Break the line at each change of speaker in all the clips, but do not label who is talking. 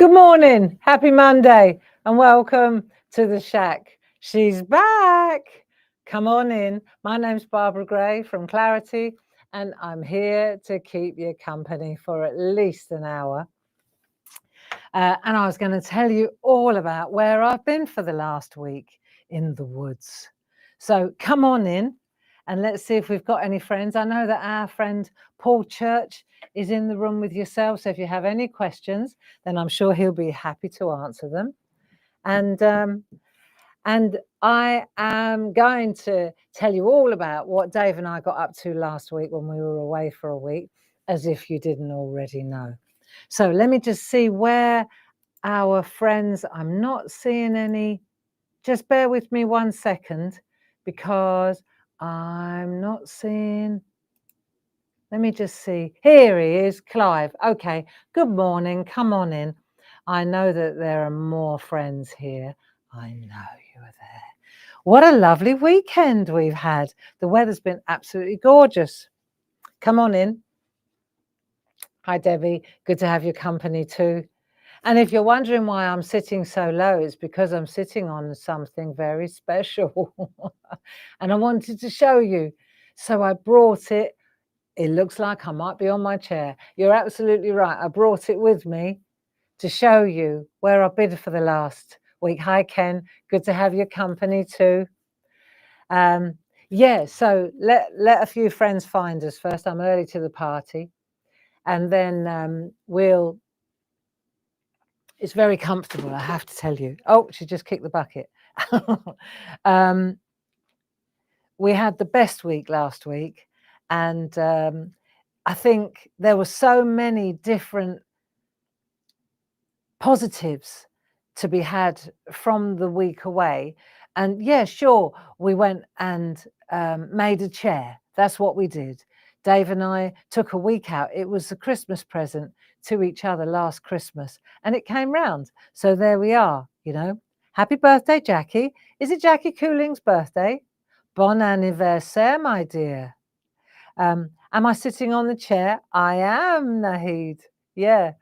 Good morning, happy Monday, and welcome to the SHAC. She's back. Come on in. My name's Barbara Gray from Clarity, and I'm here to keep you company for at least an hour. And I was going to tell you all about where I've been for the last week in the woods. So come on in and let's see if we've got any friends. I know that our friend Paul Church is in the room with yourself. So if you have any questions, then I'm sure he'll be happy to answer them. And I am going to tell you all about what Dave and I got up to last week when we were away for a week, as if you didn't already know. So let me just see where our friends, I'm not seeing any. Just bear with me 1 second because I'm not seeing. Let me just see. Here he is, Clive. Okay, good morning. Come on in. I know that there are more friends here. I know you are there. What a lovely weekend we've had. The weather's been absolutely gorgeous. Come on in. Hi, Debbie. Good to have your company too. And if you're wondering why I'm sitting so low, it's because I'm sitting on something very special. And I wanted to show you. So I brought it. It looks like I might be on my chair. You're absolutely right. I brought it with me to show you where I've been for the last week. Hi, Ken. Good to have your company too. Yeah, so let a few friends find us first. I'm early to the party. And then it's very comfortable, I have to tell you. Oh, she just kicked the bucket. We had the best week last week. And I think there were so many different positives to be had from the week away. And yeah, sure, we went and made a chair. That's what we did. Dave and I took a week out. It was a Christmas present to each other last Christmas, and it came round. So there we are, you know. Happy birthday, Jackie. Is it Jackie Cooling's birthday? Bon anniversaire, my dear. Am I sitting on the chair? I am, Nahid. Yeah.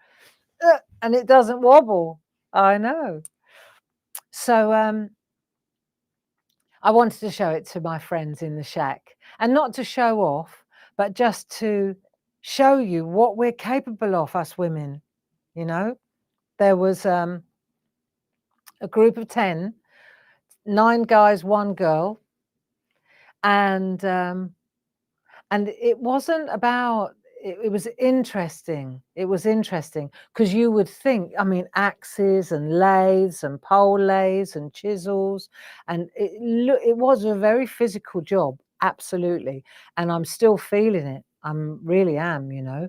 And it doesn't wobble. I know. So I wanted to show it to my friends in the shack, and not to show off, but just to show you what we're capable of, us women. You know, there was a group of 10, 9 guys, 1 girl, and it wasn't about. It was interesting. It was interesting because you would think, I mean, axes and lathes and pole lathes and chisels, and it was a very physical job, absolutely. And I'm still feeling it. Really am, you know.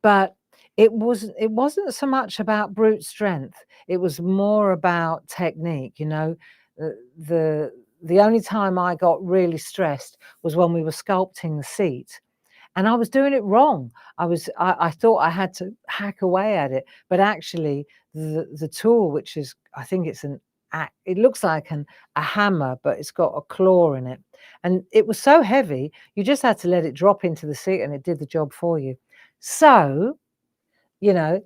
But it wasn't so much about brute strength. It was more about technique, you know. The only time I got really stressed was when we were sculpting the seat. And I was doing it wrong. I thought I had to hack away at it, but actually the tool, which is, I think it's it looks like a hammer, but it's got a claw in it. And it was so heavy, you just had to let it drop into the seat and it did the job for you. So, you know,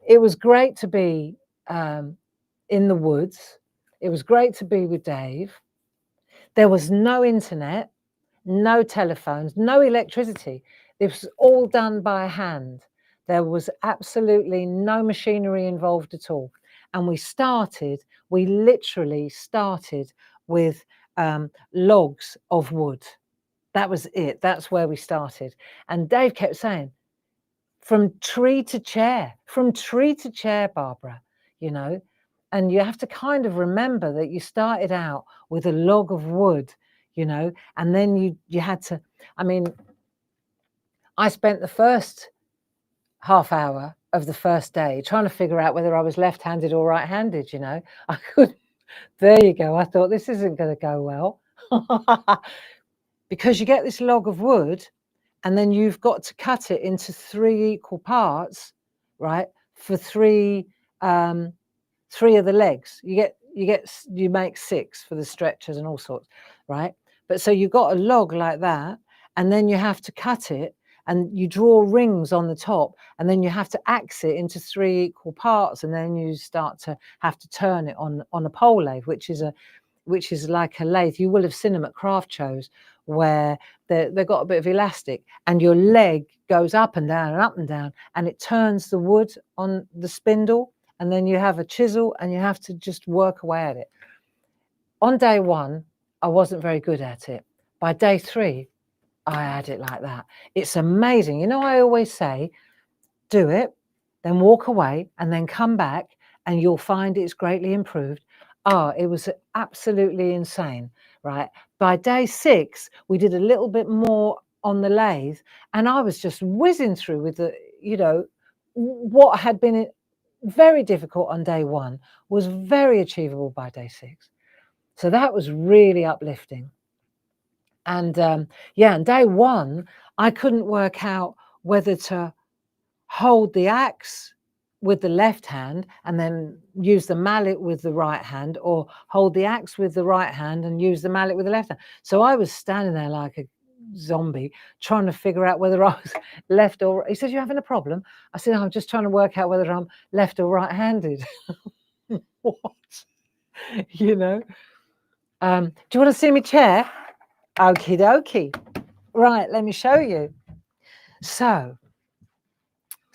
it was great to be in the woods. It was great to be with Dave. There was no internet, no telephones, no electricity. This was all done by hand. There was absolutely no machinery involved at all. And we literally started with logs of wood. That was it. That's where we started. And Dave kept saying, from tree to chair, Barbara, you know. And you have to kind of remember that you started out with a log of wood, you know, and then you had to, I mean, I spent the first half hour of the first day trying to figure out whether I was left-handed or right-handed, you know. I couldn't. There you go. I thought this isn't going to go well. Because you get this log of wood and then you've got to cut it into 3 equal parts, right? For 3 of the legs. You make 6 for the stretchers and all sorts, right? But so you've got a log like that, and then you have to cut it, and you draw rings on the top, and then you have to axe it into 3 equal parts, and then you start to have to turn it on a pole lathe, which is like a lathe. You will have seen them at craft shows where they've got a bit of elastic, and your leg goes up and down and up and down, and it turns the wood on the spindle, and then you have a chisel and you have to just work away at it. On day 1, I wasn't very good at it. By day 3, I had it like that. It's amazing. You know, I always say, do it, then walk away, and then come back, and you'll find it's greatly improved. Oh, it was absolutely insane, right? By day 6, we did a little bit more on the lathe, and I was just whizzing through with the, you know, what had been very difficult on day 1 was very achievable by day 6. So that was really uplifting. And yeah, on day 1, I couldn't work out whether to hold the axe with the left hand and then use the mallet with the right hand, or hold the axe with the right hand and use the mallet with the left hand. So I was standing there like a zombie trying to figure out whether I was left or right. He said, "You having a problem?" I said, "I'm just trying to work out whether I'm left or right-handed." What? You know? Do you want to see me chair? Okie dokie. Right, let me show you. So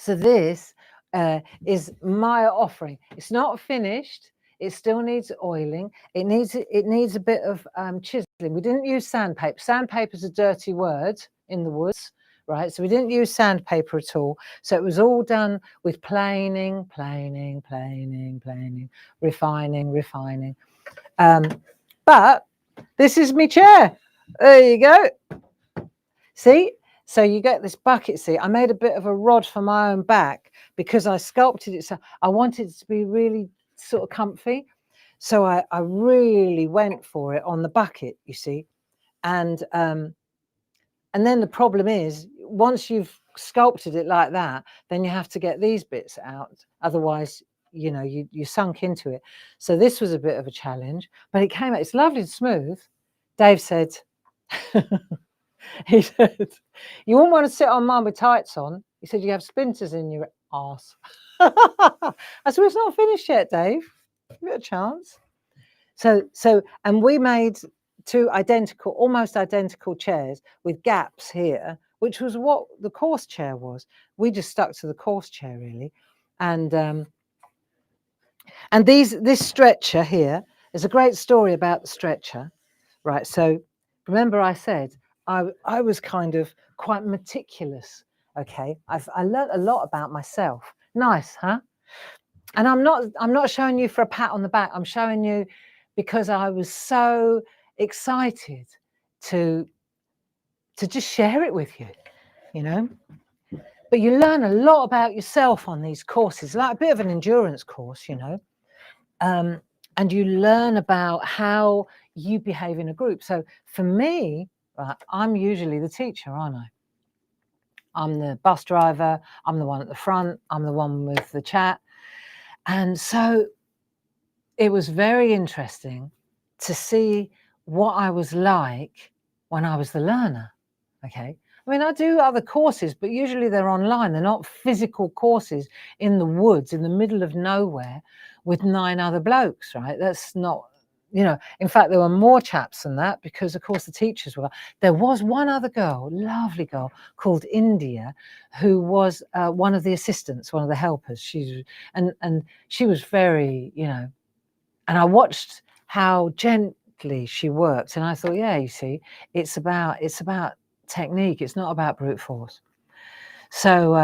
this is my offering. It's not finished. It still needs oiling. It needs a bit of chiseling. We didn't use sandpaper. Sandpaper's a dirty word in the woods, right? So we didn't use sandpaper at all. So it was all done with planing, refining. But this is my chair. There you go. See? So you get this bucket seat. I made a bit of a rod for my own back because I sculpted it. So I wanted it to be really sort of comfy. So I really went for it on the bucket, you see. And then the problem is, once you've sculpted it like that, then you have to get these bits out. Otherwise, you know, you sunk into it. So this was a bit of a challenge, but it came out. It's lovely and smooth. Dave said, he said, "You wouldn't want to sit on mine with tights on." He said, "You have splinters in your arse." I said, "It's not finished yet, Dave. Give it a chance." So, and we made 2 almost identical chairs with gaps here, which was what the course chair was. We just stuck to the course chair really, and this stretcher here is a great story about the stretcher, right? So remember I said I was kind of quite meticulous. Okay, I learned a lot about myself. Nice, huh? And I'm not showing you for a pat on the back. I'm showing you because I was so excited to just share it with you, you know. But you learn a lot about yourself on these courses, like a bit of an endurance course, you know. And you learn about how you behave in a group. So for me, right, I'm usually the teacher, aren't I? I'm the bus driver. I'm the one at the front. I'm the one with the chat. And so it was very interesting to see what I was like when I was the learner. Okay. I mean, I do other courses, but usually they're online. They're not physical courses in the woods, in the middle of nowhere with 9 other blokes, right? That's not, you know, in fact, there were more chaps than that because, of course, the teachers were. There was one other girl, lovely girl, called India, who was one of the assistants, one of the helpers. And she was very, you know, and I watched how gently she worked. And I thought, yeah, you see, it's about technique. It's not about brute force. So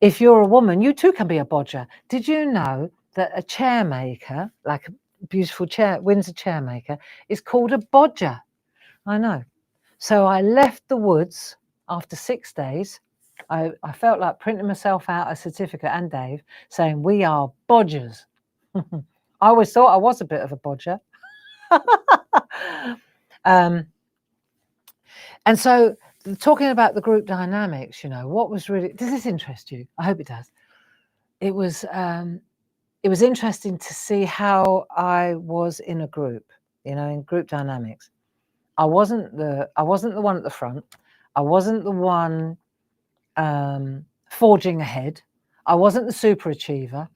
if you're a woman, you too can be a bodger. Did you know that a chair maker, like a beautiful chair, Windsor chair maker, is called a bodger? I know. So I left the woods after 6 days. I felt like printing myself out a certificate, and Dave, saying we are bodgers. I always thought I was a bit of a bodger. And so talking about the group dynamics, you know, what was really, does this interest you? I hope it does. It was interesting to see how I was in a group, you know, in group dynamics. I wasn't the one at the front. I wasn't the one forging ahead. I wasn't the super achiever.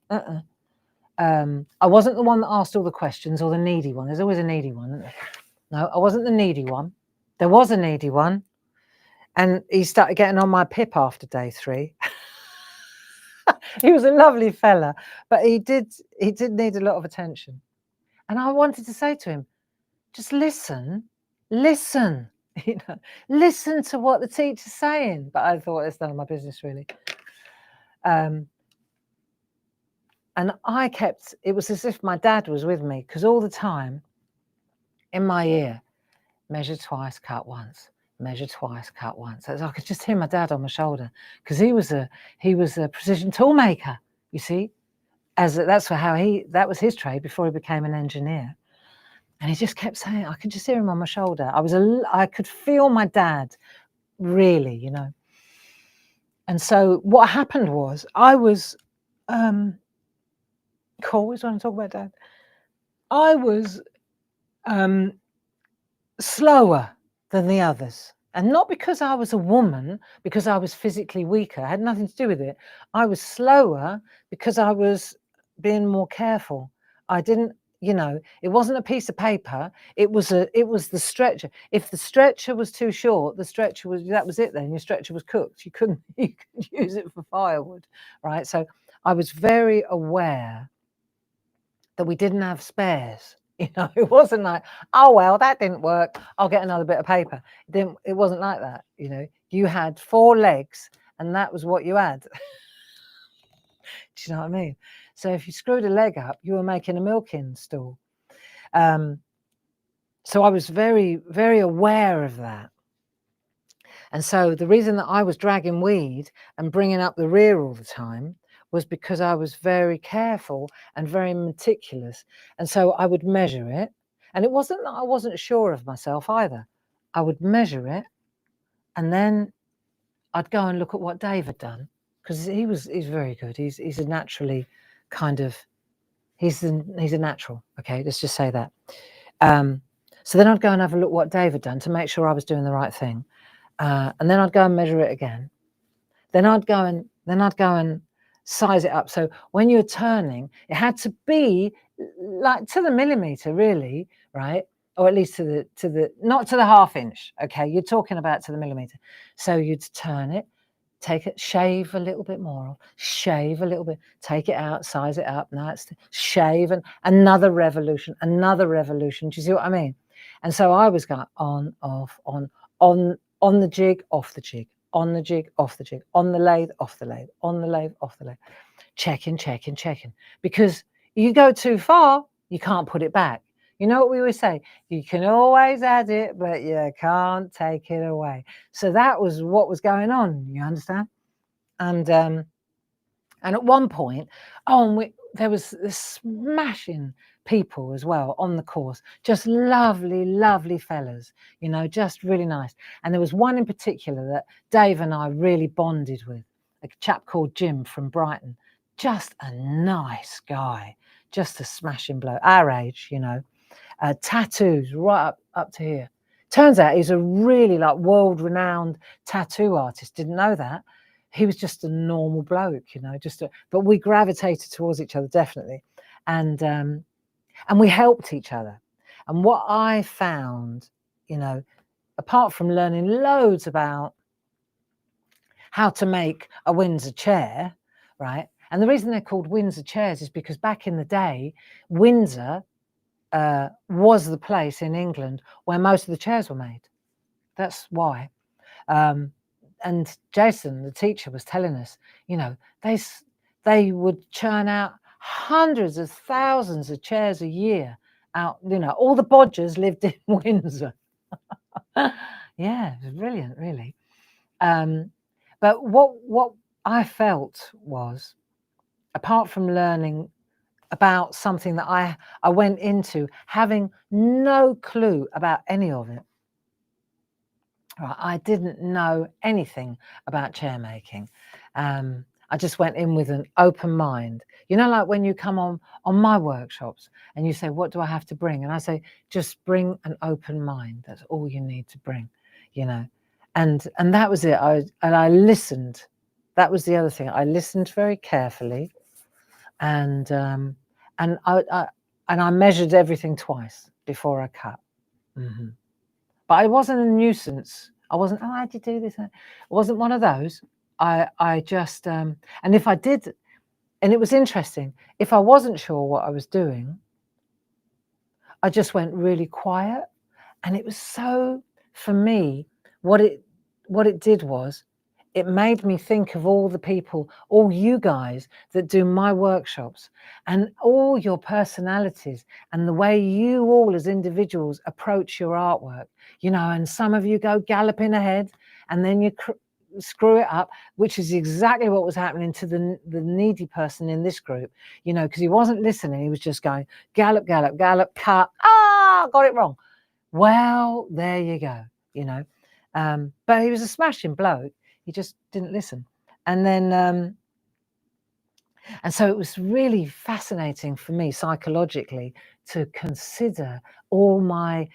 I wasn't the one that asked all the questions or the needy one. There's always a needy one, isn't there? No, I wasn't the needy one. There was a needy one. And he started getting on my pip after day 3. He was a lovely fella, but he did need a lot of attention. And I wanted to say to him, just listen, you know, listen to what the teacher's saying. But I thought it's none of my business, really. And it was as if my dad was with me, because all the time in my ear, measure twice, cut once, measure twice, cut once. I could just hear my dad on my shoulder, because he was a precision tool maker, you see, that was his trade before he became an engineer. And he just kept saying, I could just hear him on my shoulder. I could feel my dad, really, you know. And so what happened was, I was, always want to talk about dad. I was slower than the others. And not because I was a woman, because I was physically weaker. It had nothing to do with it. I was slower because I was being more careful. I didn't, you know, it wasn't a piece of paper. It was the stretcher. If the stretcher was too short, that was it then. Your stretcher was cooked. You couldn't use it for firewood, right? So I was very aware that we didn't have spares. You know, it wasn't like, oh, well, that didn't work, I'll get another bit of paper. It wasn't like that, you know. You had 4 legs and that was what you had. Do you know what I mean? So if you screwed a leg up, you were making a milking stool. So I was very, very aware of that. And so the reason that I was dragging weed and bringing up the rear all the time was because I was very careful and very meticulous. And so I would measure it. And it wasn't that I wasn't sure of myself either. I would measure it, and then I'd go and look at what Dave had done, because he's very good. He's a naturally kind of, he's a natural. Okay, let's just say that. So then I'd go and have a look what Dave had done to make sure I was doing the right thing. And then I'd go and measure it again. Then I'd go and size it up. So when you're turning, it had to be like to the millimeter, really, right? Or at least to the not to the ½ inch. Okay, you're talking about to the millimeter. So you'd turn it, take it, shave a little bit more, shave a little bit, take it out, size it up. Now it's shave, and another revolution. Do you see what I mean? And so I was going on, off, on the jig, off the jig, on the jig, off the jig, on the lathe, off the lathe, on the lathe, off the lathe, checking. Because you go too far, you can't put it back. You know what we always say? You can always add it, but you can't take it away. So that was what was going on, you understand? And at one point, there was this smashing people as well on the course, just lovely fellas, you know, just really nice. And there was one in particular that Dave and I really bonded with, a chap called Jim from Brighton. Just a nice guy, just a smashing bloke, our age, you know. Tattoos right up to here. Turns out he's a really like world-renowned tattoo artist. Didn't know that. He was just a normal bloke, you know, but we gravitated towards each other, definitely. And we helped each other. And what I found, you know, apart from learning loads about how to make a Windsor chair, right? And the reason they're called Windsor chairs is because back in the day, Windsor was the place in England where most of the chairs were made. That's why. And Jason, the teacher, was telling us, you know, they would churn out hundreds of thousands of chairs a year out, you know, all the bodgers lived in Windsor. Yeah, it was brilliant, really. But what I felt was, apart from learning about something that I went into having no clue about any of it. Right, I didn't know anything about chair making. I just went in with an open mind. You know, like when you come on my workshops and you say, what do I have to bring? And I say, just bring an open mind. That's all you need to bring, you know. And that was it. I listened. That was the other thing. I listened very carefully, and I measured everything twice before I cut. Mm-hmm. But I wasn't a nuisance. I wasn't, oh, how'd you do this? It wasn't one of those. I just, and if I did, and it was interesting, if I wasn't sure what I was doing, I just went really quiet. And it was so, for me, what it did was, it made me think of all the people, all you guys that do my workshops, and all your personalities and the way you all as individuals approach your artwork, you know, and some of you go galloping ahead and then you screw it up, which is exactly what was happening to the needy person in this group, you know, because he wasn't listening. He was just going gallop, gallop, gallop, cut. Got it wrong. Well, there you go, you know. But he was a smashing bloke. He just didn't listen. And then, and so it was really fascinating for me psychologically to consider all my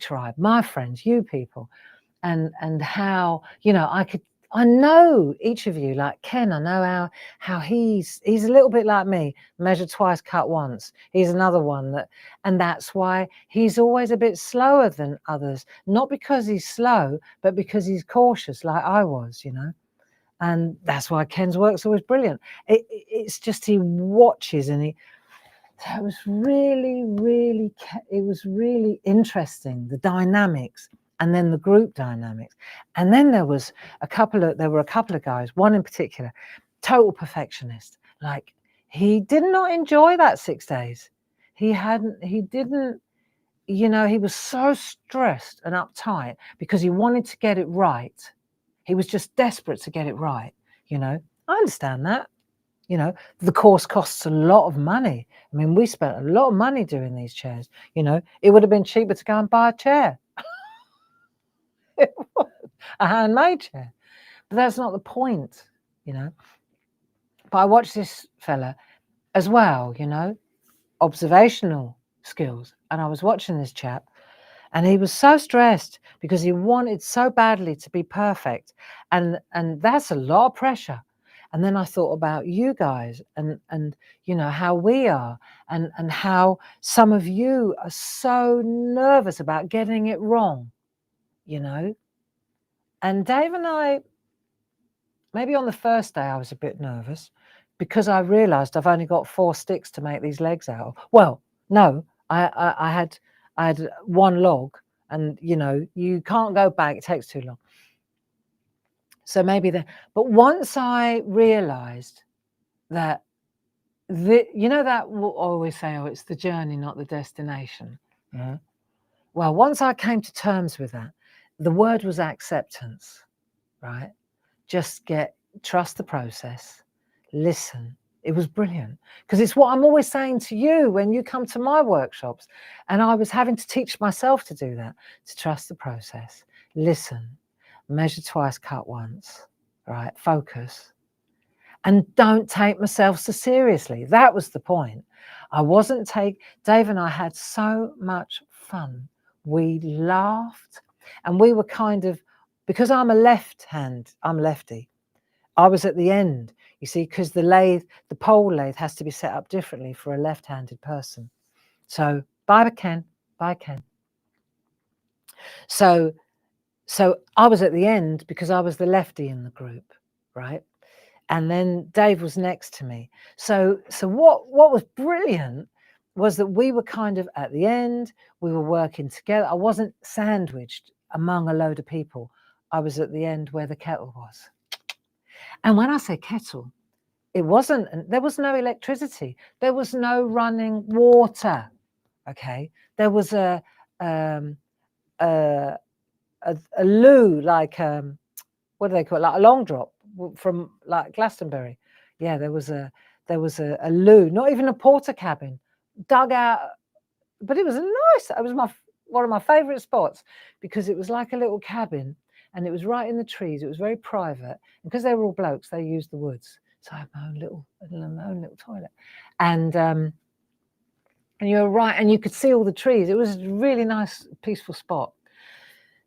tribe, my friends, you people, and how, you know, I know each of you, like Ken, I know how he's a little bit like me, measure twice, cut once. He's another one and that's why he's always a bit slower than others, not because he's slow, but because he's cautious like I was, you know. And that's why Ken's work's always brilliant. It's just he watches and so it was really, it was really interesting, the dynamics. And then the group dynamics. And then there were a couple of guys, one in particular, total perfectionist. Like, he did not enjoy that 6 days. He didn't, you know, he was so stressed and uptight because he wanted to get it right. He was just desperate to get it right, you know. I understand that. You know, the course costs a lot of money. I mean, we spent a lot of money doing these chairs. You know, it would have been cheaper to go and buy a chair. A handmade chair, but that's not the point, you know. But I watched this fella as well, you know, observational skills, and I was watching this chap, and he was so stressed because he wanted so badly to be perfect, and that's a lot of pressure. And then I thought about you guys and you know how we are, and how some of you are so nervous about getting it wrong, you know. And Dave and I, maybe on the first day I was a bit nervous because I realised I've only got 4 sticks to make these legs out of. Well, no, I had one log, and you know, you can't go back, it takes too long. So maybe but once I realised that, you know, that I always say, oh, it's the journey, not the destination. Yeah. Well, once I came to terms with that, the word was acceptance, right? Just trust the process, listen. It was brilliant because it's what I'm always saying to you when you come to my workshops. And I was having to teach myself to do that, to trust the process, listen, measure twice, cut once, right? Focus. And don't take myself so seriously. That was the point. Dave and I had so much fun. We laughed, and we were kind of, because I'm lefty, I was at the end, you see, because the pole lathe has to be set up differently for a left-handed person. So bye Ken. So I was at the end because I was the lefty in the group, right? And then Dave was next to me. So what was brilliant was that we were kind of at the end, we were working together. I wasn't sandwiched among a load of people. I was at the end where the kettle was. And when I say kettle, there was no electricity. There was no running water. Okay. There was a loo, like, what do they call it? Like a long drop from like Glastonbury. Yeah, there was a loo, not even a porter cabin, dug out, but it was nice. It was one of my favourite spots because it was like a little cabin and it was right in the trees. It was very private, and because they were all blokes, they used the woods. So I had my own little toilet, and you're right, and you could see all the trees. It was a really nice, peaceful spot.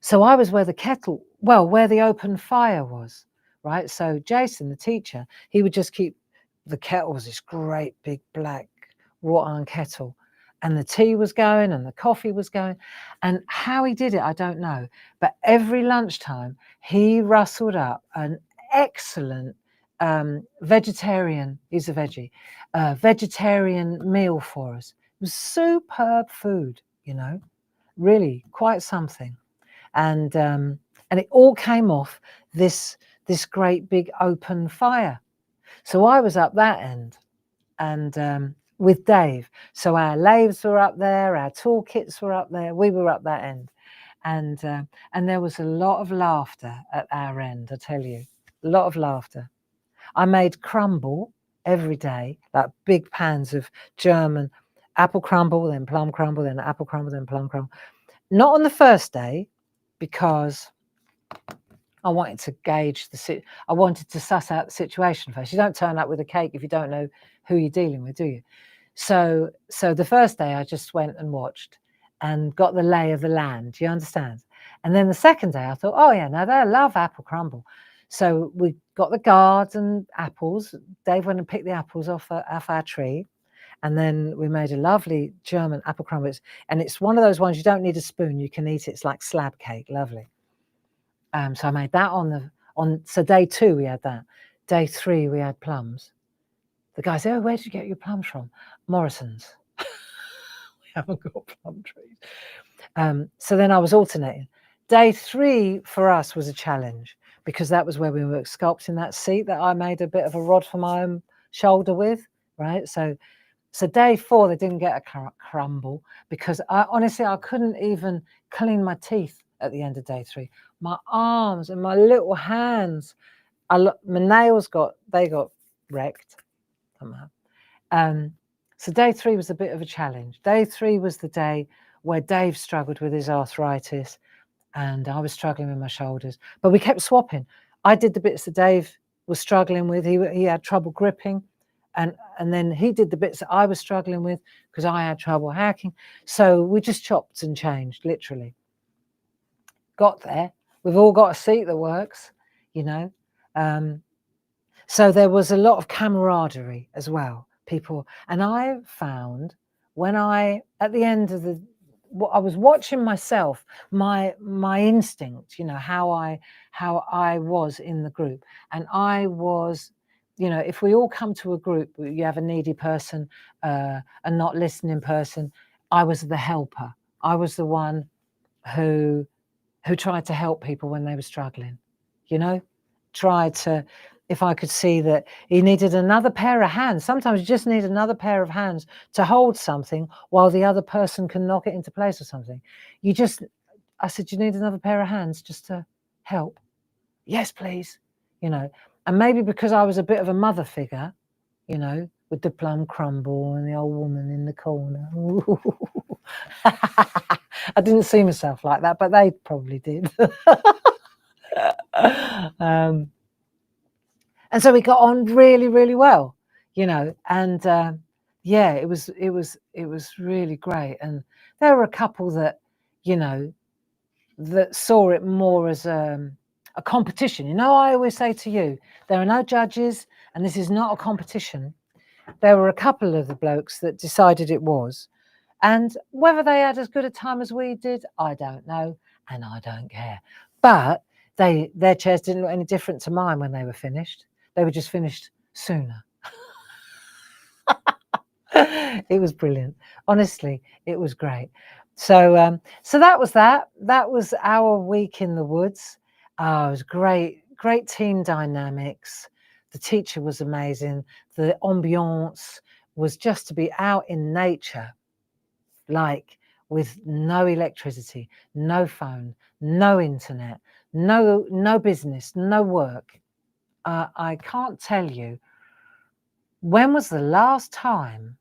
So I was where the kettle well, where the open fire was, right? So Jason, the teacher, he would just keep, the kettle was this great big black wrought iron kettle, and the tea was going and the coffee was going. And how he did it, I don't know. But every lunchtime, he rustled up an excellent vegetarian, he's a veggie, vegetarian meal for us. It was superb food, you know, really quite something. And it all came off this great big open fire. So I was up that end, and with Dave. So our lathes were up there, our toolkits were up there, we were up that end. And there was a lot of laughter at our end, I tell you, a lot of laughter. I made crumble every day, like big pans of German apple crumble, then plum crumble, then apple crumble, then plum crumble. Not on the first day, because I wanted to gauge I wanted to suss out the situation first. You don't turn up with a cake if you don't know who you're dealing with, do you? So the first day I just went and watched and got the lay of the land. Do you understand? And then the second day I thought, oh yeah, now they love apple crumble. So we got the guards and apples. Dave went and picked the apples off our tree. And then we made a lovely German apple crumble. And it's one of those ones you don't need a spoon. You can eat it. It's like slab cake. Lovely. So I made that so day 2 we had that. Day 3 we had plums. The guy said, oh, where did you get your plums from? Morrison's. We haven't got plum trees. So then I was alternating. Day 3 for us was a challenge, because that was where we were sculpting that seat that I made a bit of a rod for my own shoulder with, right? So day 4 they didn't get a crumble, because honestly I couldn't even clean my teeth at the end of day 3. My arms and my little hands, my nails got wrecked somehow. So day 3 was a bit of a challenge. Day 3 was the day where Dave struggled with his arthritis and I was struggling with my shoulders, but we kept swapping. I did the bits that Dave was struggling with. He had trouble gripping, and then he did the bits that I was struggling with because I had trouble hacking. So we just chopped and changed, literally. Got there. We've all got a seat that works, you know. So there was a lot of camaraderie as well, people. And I found when at the end of I was watching myself, my instinct, you know, how I was in the group. And I was, you know, if we all come to a group, you have a needy person, a not listening person. I was the helper. I was the one who tried to help people when they were struggling, you know, tried to, if I could see that he needed another pair of hands. Sometimes you just need another pair of hands to hold something while the other person can knock it into place or something. I said, you need another pair of hands just to help? Yes, please. You know, and maybe because I was a bit of a mother figure, you know, with the plum crumble and the old woman in the corner. I didn't see myself like that, but they probably did. And so we got on really, really well, you know, and yeah, it was really great. And there were a couple that, you know, that saw it more as a competition. You know, I always say to you, there are no judges and this is not a competition. There were a couple of the blokes that decided it was. And whether they had as good a time as we did, I don't know, and I don't care. But their chairs didn't look any different to mine when they were finished. They were just finished sooner. It was brilliant. Honestly, it was great. So so that was that. That was our week in the woods. It was great team dynamics. The teacher was amazing. The ambiance was just to be out in nature, like with no electricity, no phone, no internet, no business, no work. I can't tell you, when was the last time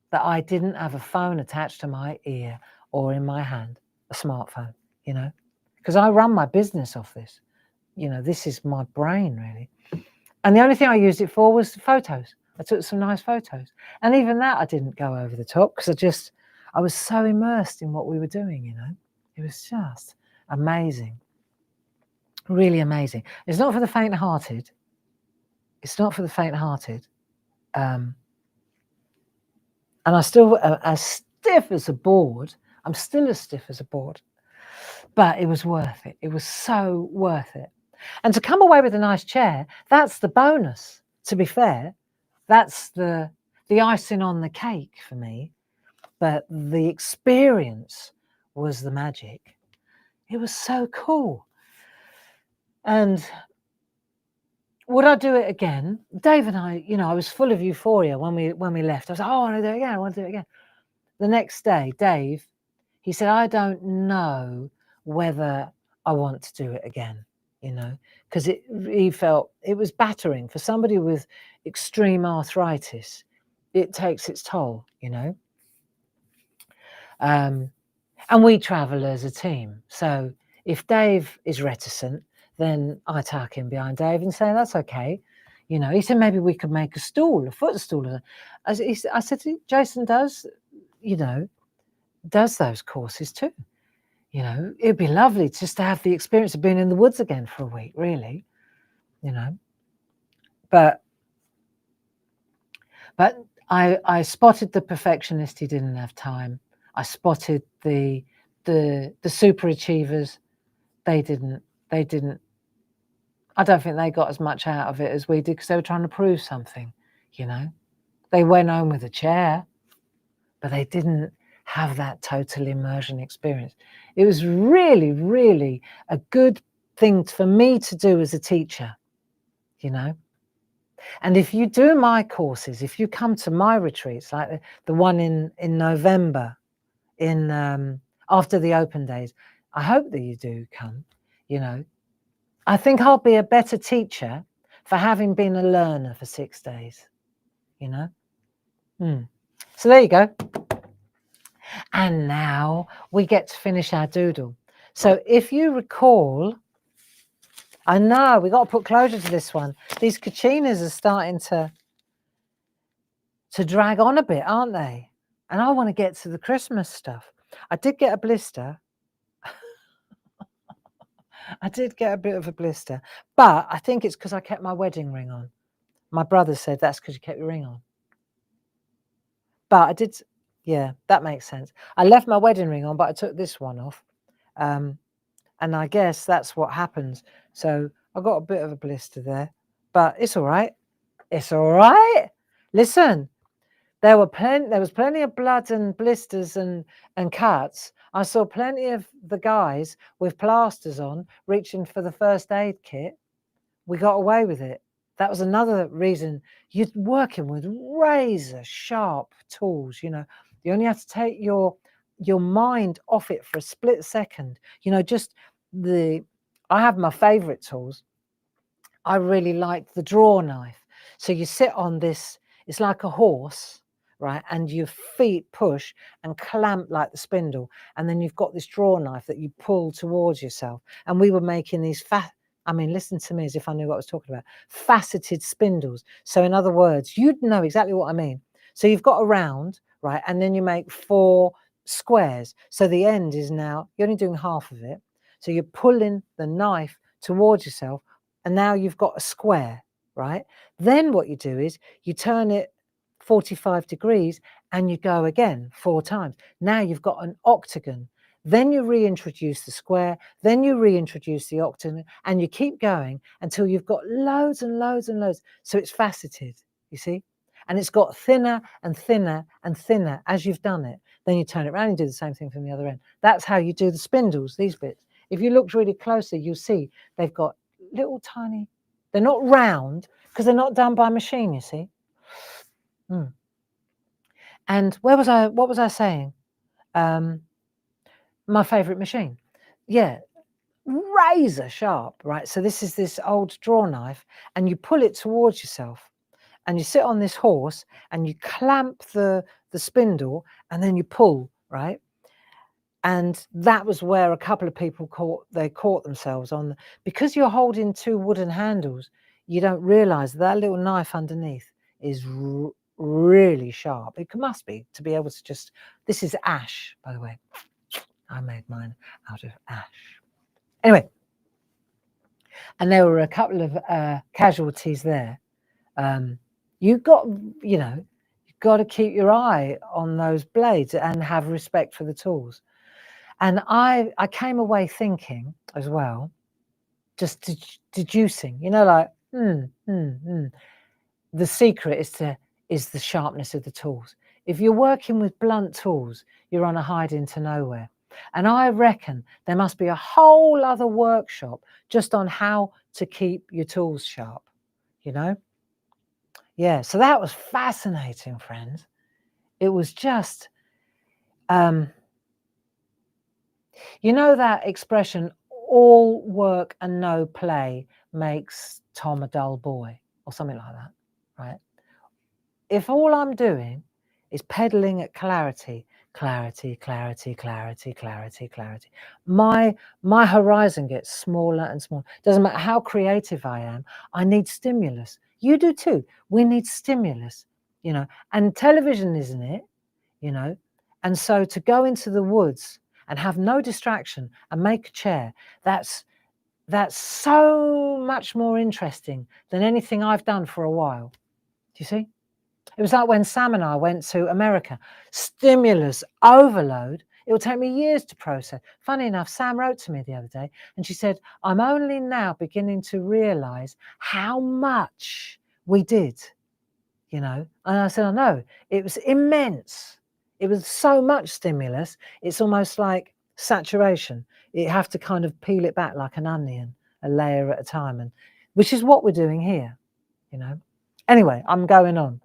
that I didn't have a phone attached to my ear or in my hand, a smartphone, you know, because I run my business off this. You know, this is my brain, really. And the only thing I used it for was photos. I took some nice photos. And even that I didn't go over the top, because I was so immersed in what we were doing, you know. It was just amazing. Really amazing. It's not for the faint-hearted. It's not for the faint-hearted. And I still as stiff as a board. I'm still as stiff as a board. But it was worth it. It was so worth it. And to come away with a nice chair, that's the bonus. To be fair, that's the icing on the cake for me. But the experience was the magic. It was so cool. And would I do it again? Dave and I, I was full of euphoria when we left. I was like, oh, I want to do it again. I want to do it again. The next day, Dave, he said, I don't know whether I want to do it again, because he felt it was battering for somebody with extreme arthritis. It takes its toll, and we travel as a team. So if Dave is reticent, then I tuck in behind Dave and say, that's okay. He said, maybe we could make a footstool. I said, Jason does those courses too. It'd be lovely just to have the experience of being in the woods again for a week, really, But I spotted the perfectionist. He didn't have time. I spotted the super achievers. They didn't. I don't think they got as much out of it as we did because they were trying to prove something, They went home with a chair, but they didn't have that total immersion experience. It was really, really a good thing for me to do as a teacher, And if you do my courses, if you come to my retreats, like the one in November, after the open days, I hope that you do come, I think I'll be a better teacher for having been a learner for 6 days, So there you go. And now we get to finish our doodle. So if you recall, I know we got to put closure to this one. These Kachinas are starting to drag on a bit, aren't they? And I want to get to the Christmas stuff. I did get a blister. I did get a bit of a blister, but I think it's because I kept my wedding ring on. My brother said that's because you kept your ring on. But I did, yeah, that makes sense. I left my wedding ring on, but I took this one off. And I guess that's what happens. So I got a bit of a blister there, but it's all right. It's all right. Listen, there was plenty of blood and blisters and cuts. I saw plenty of the guys with plasters on reaching for the first aid kit. We got away with it. That was another reason you're working with razor sharp tools. You only have to take your mind off it for a split second. I have my favorite tools. I really like the draw knife. So you sit on this, it's like a horse, right? And your feet push and clamp like the spindle. And then you've got this draw knife that you pull towards yourself. And we were making these listen to me as if I knew what I was talking about. Faceted spindles. So in other words, you'd know exactly what I mean. So you've got a round, right? And then you make 4 squares. So the end is now, you're only doing half of it. So you're pulling the knife towards yourself. And now you've got a square, right? Then what you do is you turn it 45 degrees and you go again 4 times. Now you've got an octagon. Then you reintroduce the square, then you reintroduce the octagon, and you keep going until you've got loads and loads and loads. So it's faceted, you see? And it's got thinner and thinner and thinner as you've done it. Then you turn it around and do the same thing from the other end. That's how you do the spindles, these bits. If you look really closely, you'll see they've got little tiny, they're not round because they're not done by machine, you see. And what was I saying? My favorite machine. Yeah, razor sharp, right? So this is this old draw knife and you pull it towards yourself and you sit on this horse and you clamp the spindle and then you pull, right? And that was where a couple of people caught themselves on, because you're holding 2 wooden handles, you don't realize that little knife underneath is really sharp. It must be to be able to just, this is ash, by the way. I made mine out of ash. Anyway, And there were a couple of casualties there. You've got to keep your eye on those blades and have respect for the tools. And I came away thinking as well, just deducing, like, the secret is the sharpness of the tools. If you're working with blunt tools, you're on a hide into nowhere. And I reckon there must be a whole other workshop just on how to keep your tools sharp, Yeah, so that was fascinating, friends. It was just, that expression, all work and no play makes Tom a dull boy, or something like that, right? If all I'm doing is peddling at clarity, my horizon gets smaller and smaller. Doesn't matter how creative I am, I need stimulus. You do too. We need stimulus, and television isn't it, and so to go into the woods and have no distraction and make a chair, that's so much more interesting than anything I've done for a while. Do you see? It was like when Sam and I went to America. Stimulus overload. It will take me years to process. Funny enough, Sam wrote to me the other day and she said, I'm only now beginning to realise how much we did, And I said, I know. It was immense. It was so much stimulus. It's almost like saturation. You have to kind of peel it back like an onion, a layer at a time, and which is what we're doing here, Anyway, I'm going on.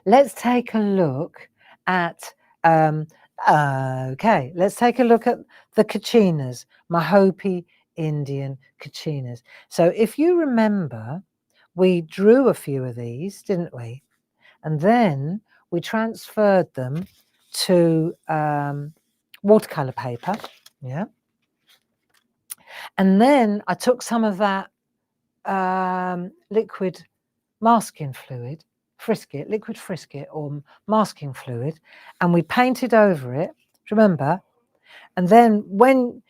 Let's take a look at, let's take a look at the Kachinas, my Hopi Indian Kachinas. So if you remember, we drew a few of these, didn't we? And then we transferred them to watercolor paper, yeah. And then I took some of that liquid masking fluid, liquid frisket or masking fluid, and we painted over it, remember? And then when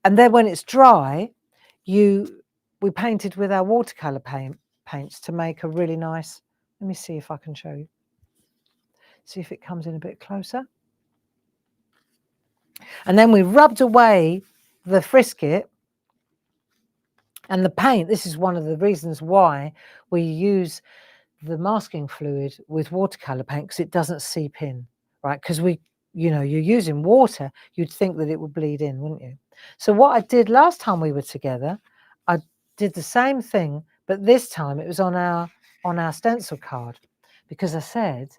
it's dry, we painted with our watercolor paints to make a really nice, let me see if I can show you. See if it comes in a bit closer. And then we rubbed away the frisket and the paint. This is one of the reasons why we use the masking fluid with watercolor paint, because it doesn't seep in, right? Because you're using water, you'd think that it would bleed in, wouldn't you? So what I did last time we were together, I did the same thing, but this time it was on our stencil card, because I said,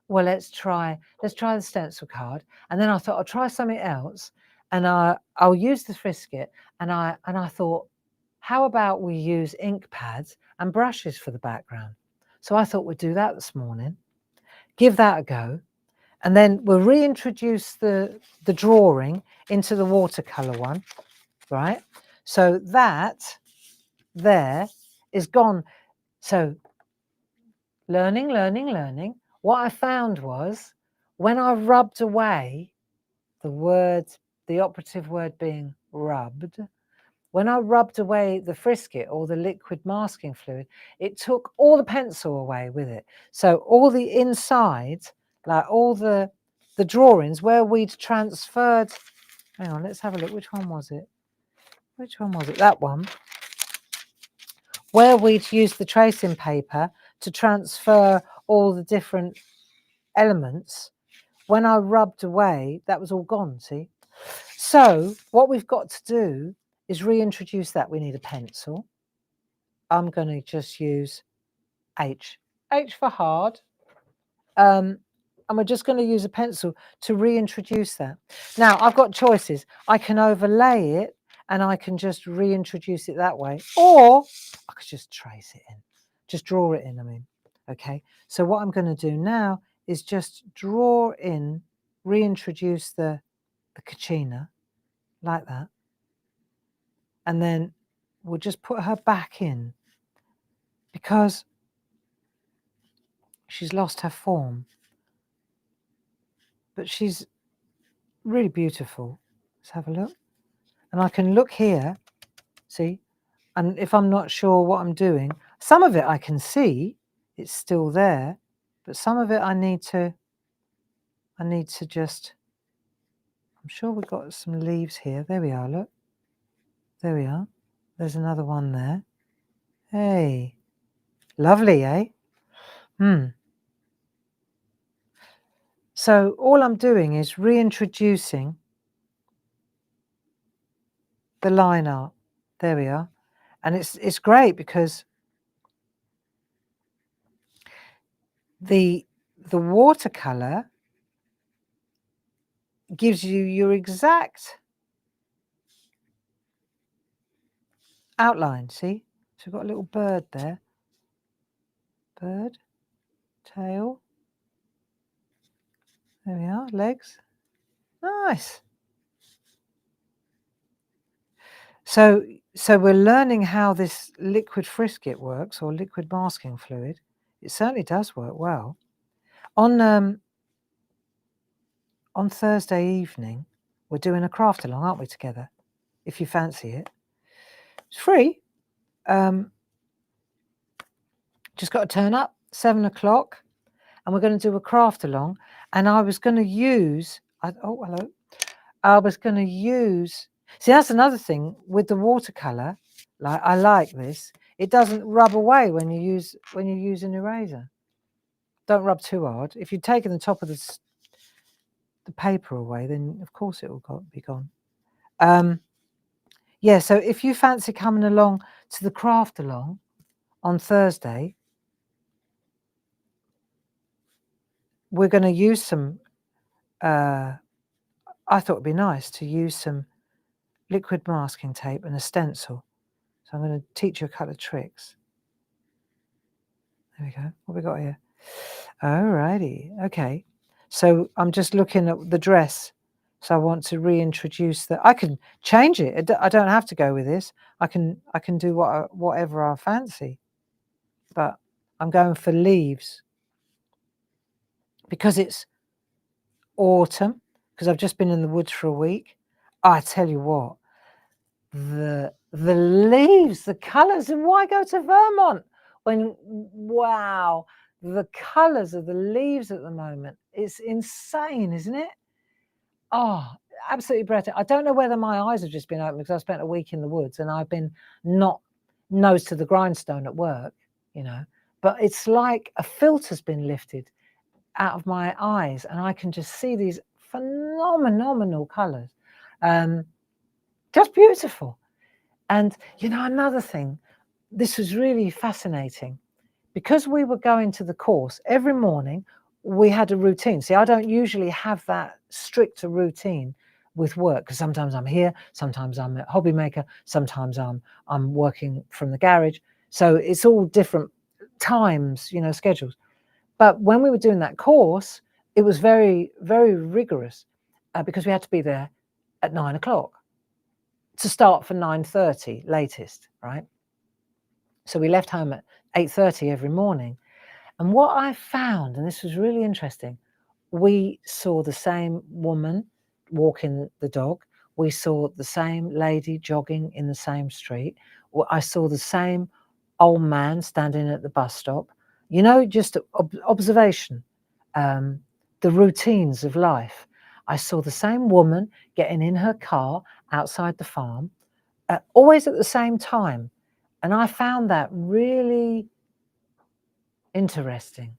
well, let's try the stencil card, and then I thought I'll try something else, and I'll use the frisket, and I thought, how about we use ink pads and brushes for the background? So I thought we'd do that this morning, give that a go, and then we'll reintroduce the drawing into the watercolor one, right? So that there is gone. So learning. What I found was when I rubbed away the operative word being rubbed, when I rubbed away the frisket or the liquid masking fluid, it took all the pencil away with it. So all the inside, like all the drawings where we'd transferred, hang on, let's have a look. Which one was it? That one. Where we'd used the tracing paper to transfer all the different elements, when I rubbed away, that was all gone, see? So what we've got to do is reintroduce that. We need a pencil. I'm going to just use H for hard. And we're just going to use a pencil to reintroduce that. Now, I've got choices. I can overlay it and I can just reintroduce it that way, or I could just trace it in, just draw it in, I mean. Okay, so what I'm going to do now is just draw in, reintroduce the Kachina like that. And then we'll just put her back in because she's lost her form. But she's really beautiful. Let's have a look. And I can look here, see, And if I'm not sure what I'm doing, some of it I can see, it's still there, but some of it I need to just, I'm sure we've got some leaves here. There we are, look. There we are. There's another one there. Hey, lovely, eh? So all I'm doing is reintroducing the line art. There we are. And it's great because the watercolor gives you your exact outline, see? So we've got a little bird there. Bird, tail. There we are, legs. Nice. So we're learning how this liquid frisket works, or liquid masking fluid. It certainly does work well. On Thursday evening, we're doing a craft along, aren't we, together? If you fancy it. It's free. Just got to turn up, 7 o'clock, and we're going to do a craft along. And I was going to use, oh, hello. I was going to use, see, that's another thing with the watercolor. Like, I like this. It doesn't rub away when you use an eraser. Don't rub too hard. If you've taken the top of the paper away, then of course it will be gone. Yeah, so if you fancy coming along to the craft along on Thursday, we're going to use some, I thought it'd be nice to use some liquid masking tape and a stencil. So I'm going to teach you a couple of tricks. There we go. What have we got here? Alrighty. Okay. So I'm just looking at the dress. So I want to reintroduce that. I can change it. I don't have to go with this. I can do whatever I fancy. But I'm going for leaves because it's autumn, because I've just been in the woods for a week. I tell you what, the leaves, the colours, and why go to Vermont when, wow, the colours of the leaves at the moment, it's insane, isn't it? Oh, absolutely breathtaking. I don't know whether my eyes have just been open because I spent a week in the woods and I've been not nose to the grindstone at work, you know, but it's like a filter's been lifted out of my eyes and I can just see these phenomenal colours. Just beautiful. And, you know, another thing, this was really fascinating. Because we were going to the course, every morning we had a routine. See, I don't usually have that strict a routine with work because sometimes I'm here, sometimes I'm a hobby maker, sometimes I'm working from the garage. So it's all different times, you know, schedules. But when we were doing that course, it was very, very rigorous because we had to be there at 9 o'clock to start for 9:30 latest, right? So we left home at 8:30 every morning. And what I found, and this was really interesting, we saw the same woman walking the dog. We saw the same lady jogging in the same street. I saw the same old man standing at the bus stop. You know, just observation, the routines of life. I saw the same woman getting in her car outside the farm, always at the same time. And I found that really interesting.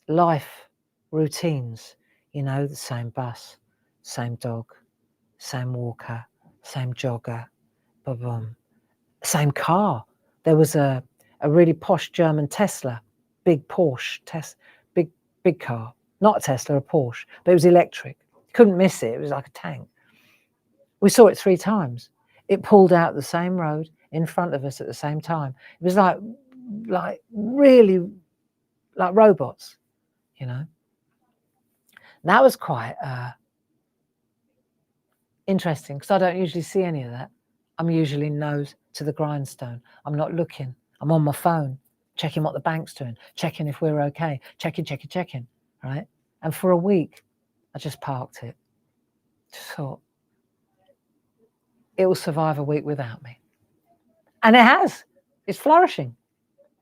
Life routines, you know, the same bus, same dog, same walker, same jogger, boom, same car. There was a really posh German Tesla, big Porsche, big car, not a Tesla, a Porsche, but it was electric. Couldn't miss it. It was like a tank. We saw it 3 times. It pulled out the same road in front of us at the same time. It was like really like robots, you know. That was quite interesting because I don't usually see any of that. I'm usually nose to the grindstone. I'm not looking. I'm on my phone, checking what the bank's doing, checking if we're okay, checking, right? And for a week, I just parked it. Just thought, it will survive a week without me. And it has. It's flourishing.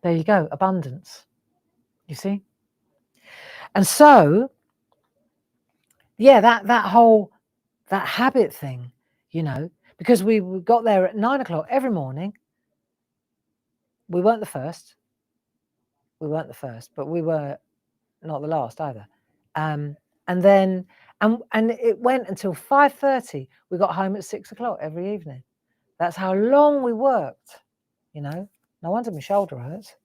There you go, abundance. You see? And so, yeah, that habit thing, you know, because we got there at 9 o'clock every morning. We weren't the first. We weren't the first, but we were not the last either. And then, and it went until 5:30. We got home at 6 o'clock every evening. That's how long we worked, you know. No wonder my shoulder hurts.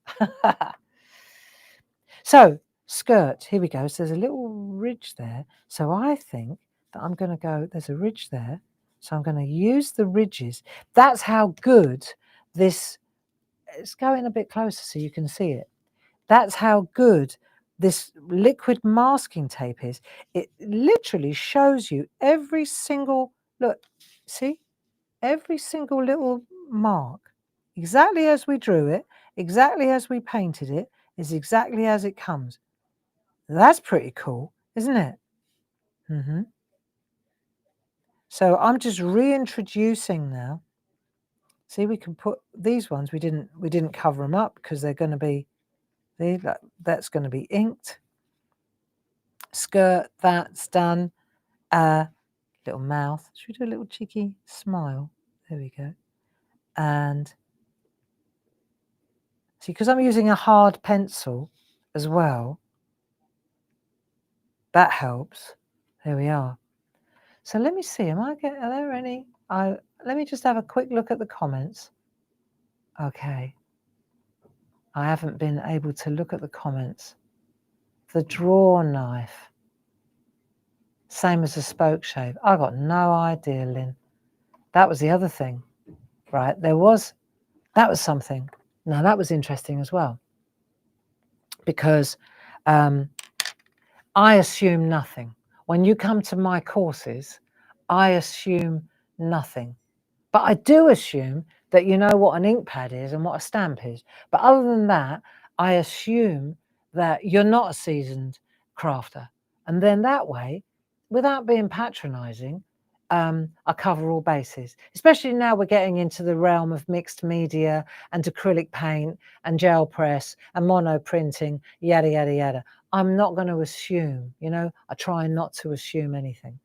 So, skirt, here we go. So there's a little ridge there. So I think that I'm going to go, there's a ridge there. So I'm going to use the ridges. That's how good this, it's going a bit closer so you can see it. That's how good this liquid masking tape is. It literally shows you every single, look, see? Every single little mark, exactly as we drew it, exactly as we painted it, is exactly as it comes. That's pretty cool, isn't it? So I'm just reintroducing now. See, we can put these ones, we didn't cover them up because they're going to be, that's going to be inked. Skirt, that's done. Little mouth. Should we do a little cheeky smile? There we go. And see, because I'm using a hard pencil as well, that helps. There we are. So let me see, are there any? Let me just have a quick look at the comments. Okay. I haven't been able to look at the comments. The draw knife. Same as the spoke shave. I got no idea, Lynn. That was the other thing, right? That was something. Now that was interesting as well. Because I assume nothing. When you come to my courses, I assume nothing. But I do assume that you know what an ink pad is and what a stamp is. But other than that, I assume that you're not a seasoned crafter. And then that way, without being patronizing, I cover all bases. Especially now we're getting into the realm of mixed media and acrylic paint and gel press and mono printing, yada, yada, yada. I'm not going to assume, you know, I try not to assume anything.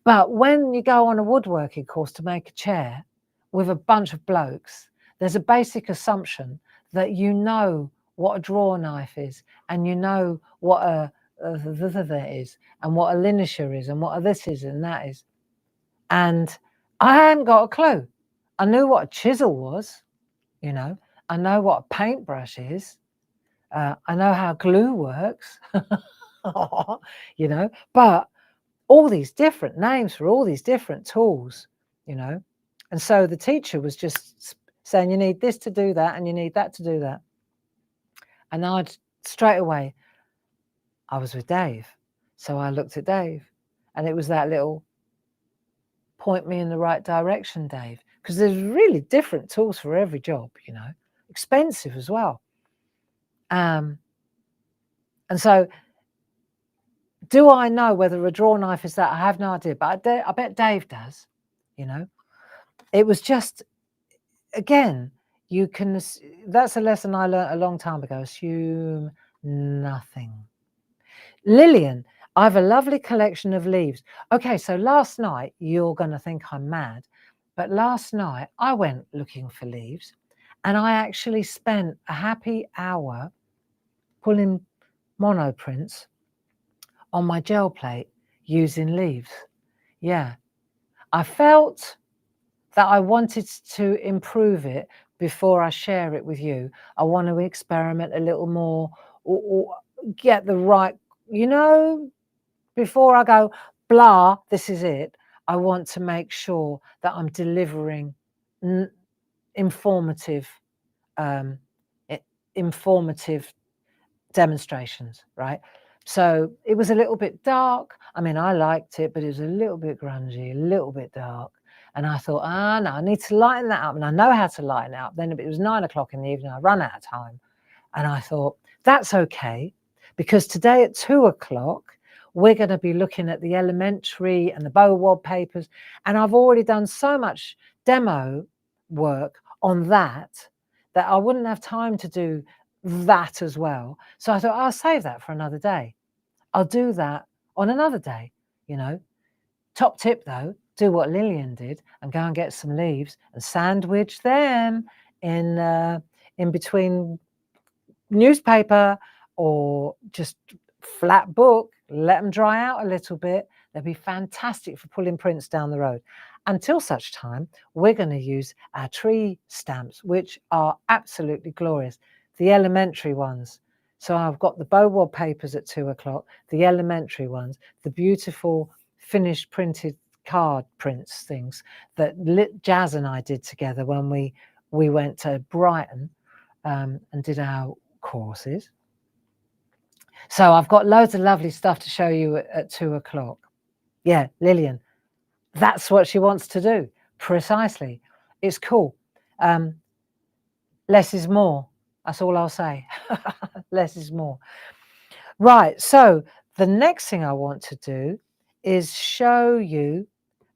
But when you go on a woodworking course to make a chair with a bunch of blokes, there's a basic assumption that you know what a draw knife is, and you know what a is, and what a linisher is, and what a this is and that is. And I hadn't got a clue. I knew what a chisel was, you know. I know what a paintbrush is. I know how glue works, you know, but all these different names for all these different tools, you know. And so the teacher was just saying, you need this to do that, and you need that to do that. And I'd straight away, I was with Dave. So I looked at Dave, and it was that little point me in the right direction, Dave, because there's really different tools for every job, you know, expensive as well. And so do I know whether a draw knife is that? I have no idea, but I bet Dave does, you know. It was just, again, you can, that's a lesson I learned a long time ago, assume nothing. Lillian, I have a lovely collection of leaves. Okay, so last night, you're going to think I'm mad, but last night I went looking for leaves, and I actually spent a happy hour pulling monoprints on my gel plate using leaves. Yeah, I felt that I wanted to improve it before I share it with you. I want to experiment a little more, or get the right, you know, before I go, blah, this is it. I want to make sure that I'm delivering informative demonstrations, right? So it was a little bit dark. I mean, I liked it, but it was a little bit grungy, a little bit dark. And I thought, no, I need to lighten that up. And I know how to lighten it up. Then it was 9 o'clock in the evening, I run out of time. And I thought, that's okay, because today at 2 o'clock, we're going to be looking at the elementary and the bow wad papers. And I've already done so much demo work on that I wouldn't have time to do that as well. So I thought, I'll save that for another day. I'll do that on another day, you know. Top tip though, do what Lillian did and go and get some leaves and sandwich them in between newspaper or just flat book. Let them dry out a little bit. They'll be fantastic for pulling prints down the road. Until such time, we're going to use our tree stamps, which are absolutely glorious. The elementary ones. So I've got the Bowwad papers at 2 o'clock, the elementary ones, the beautiful finished printed card prints things that Jazz and I did together when we went to Brighton and did our courses. So I've got loads of lovely stuff to show you at 2 o'clock. Yeah, Lillian, that's what she wants to do. Precisely. It's cool. Less is more. That's all I'll say. Less is more. Right, so the next thing I want to do is show you,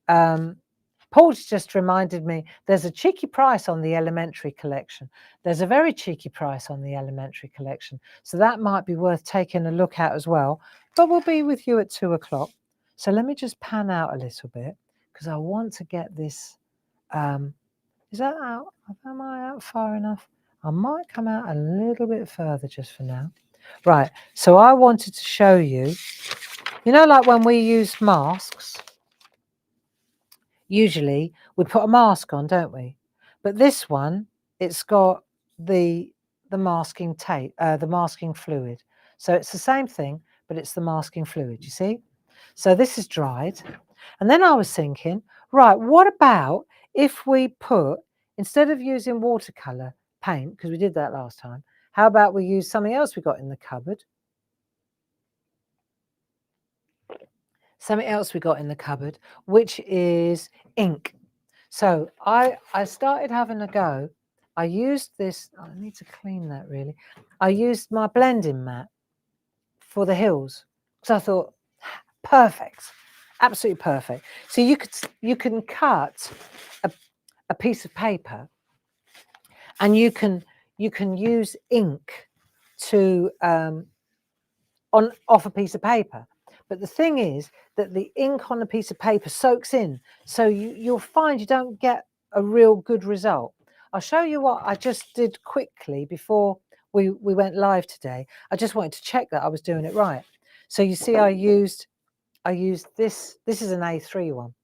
Paul's just reminded me, there's a cheeky price on the elementary collection. There's a very cheeky price on the elementary collection. So that might be worth taking a look at as well. But we'll be with you at 2 o'clock. So let me just pan out a little bit because I want to get this. Is that out? Am I out far enough? I might come out a little bit further just for now. Right, so I wanted to show you, you know, like when we use masks, usually we put a mask on, don't we? But this one, it's got the masking tape, the masking fluid. So it's the same thing, but it's the masking fluid, you see? So this is dried. And then I was thinking, right, what about if we put, instead of using watercolour paint, because we did that last time, how about we use something else we got in the cupboard? Something else we got in the cupboard, which is ink. So I started having a go. I used this, I need to clean that really. I used my blending mat for the hills. So I thought, perfect, absolutely perfect. So you can cut a piece of paper and you can use ink to off a piece of paper. But the thing is that the ink on a piece of paper soaks in. So you'll find you don't get a real good result. I'll show you what I just did quickly before we went live today. I just wanted to check that I was doing it right. So you see I used this is an A3 one.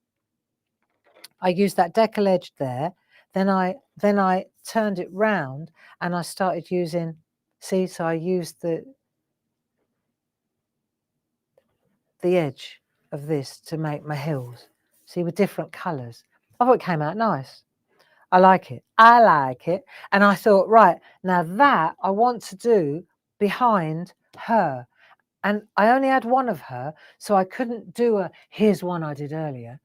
I used that decal edge there. Then I turned it round and I started using, see, so I used the edge of this to make my hills. See, with different colours. I thought it came out nice. I like it. I like it. And I thought, right, now that I want to do behind her. And I only had one of her, so I couldn't do a, here's one I did earlier,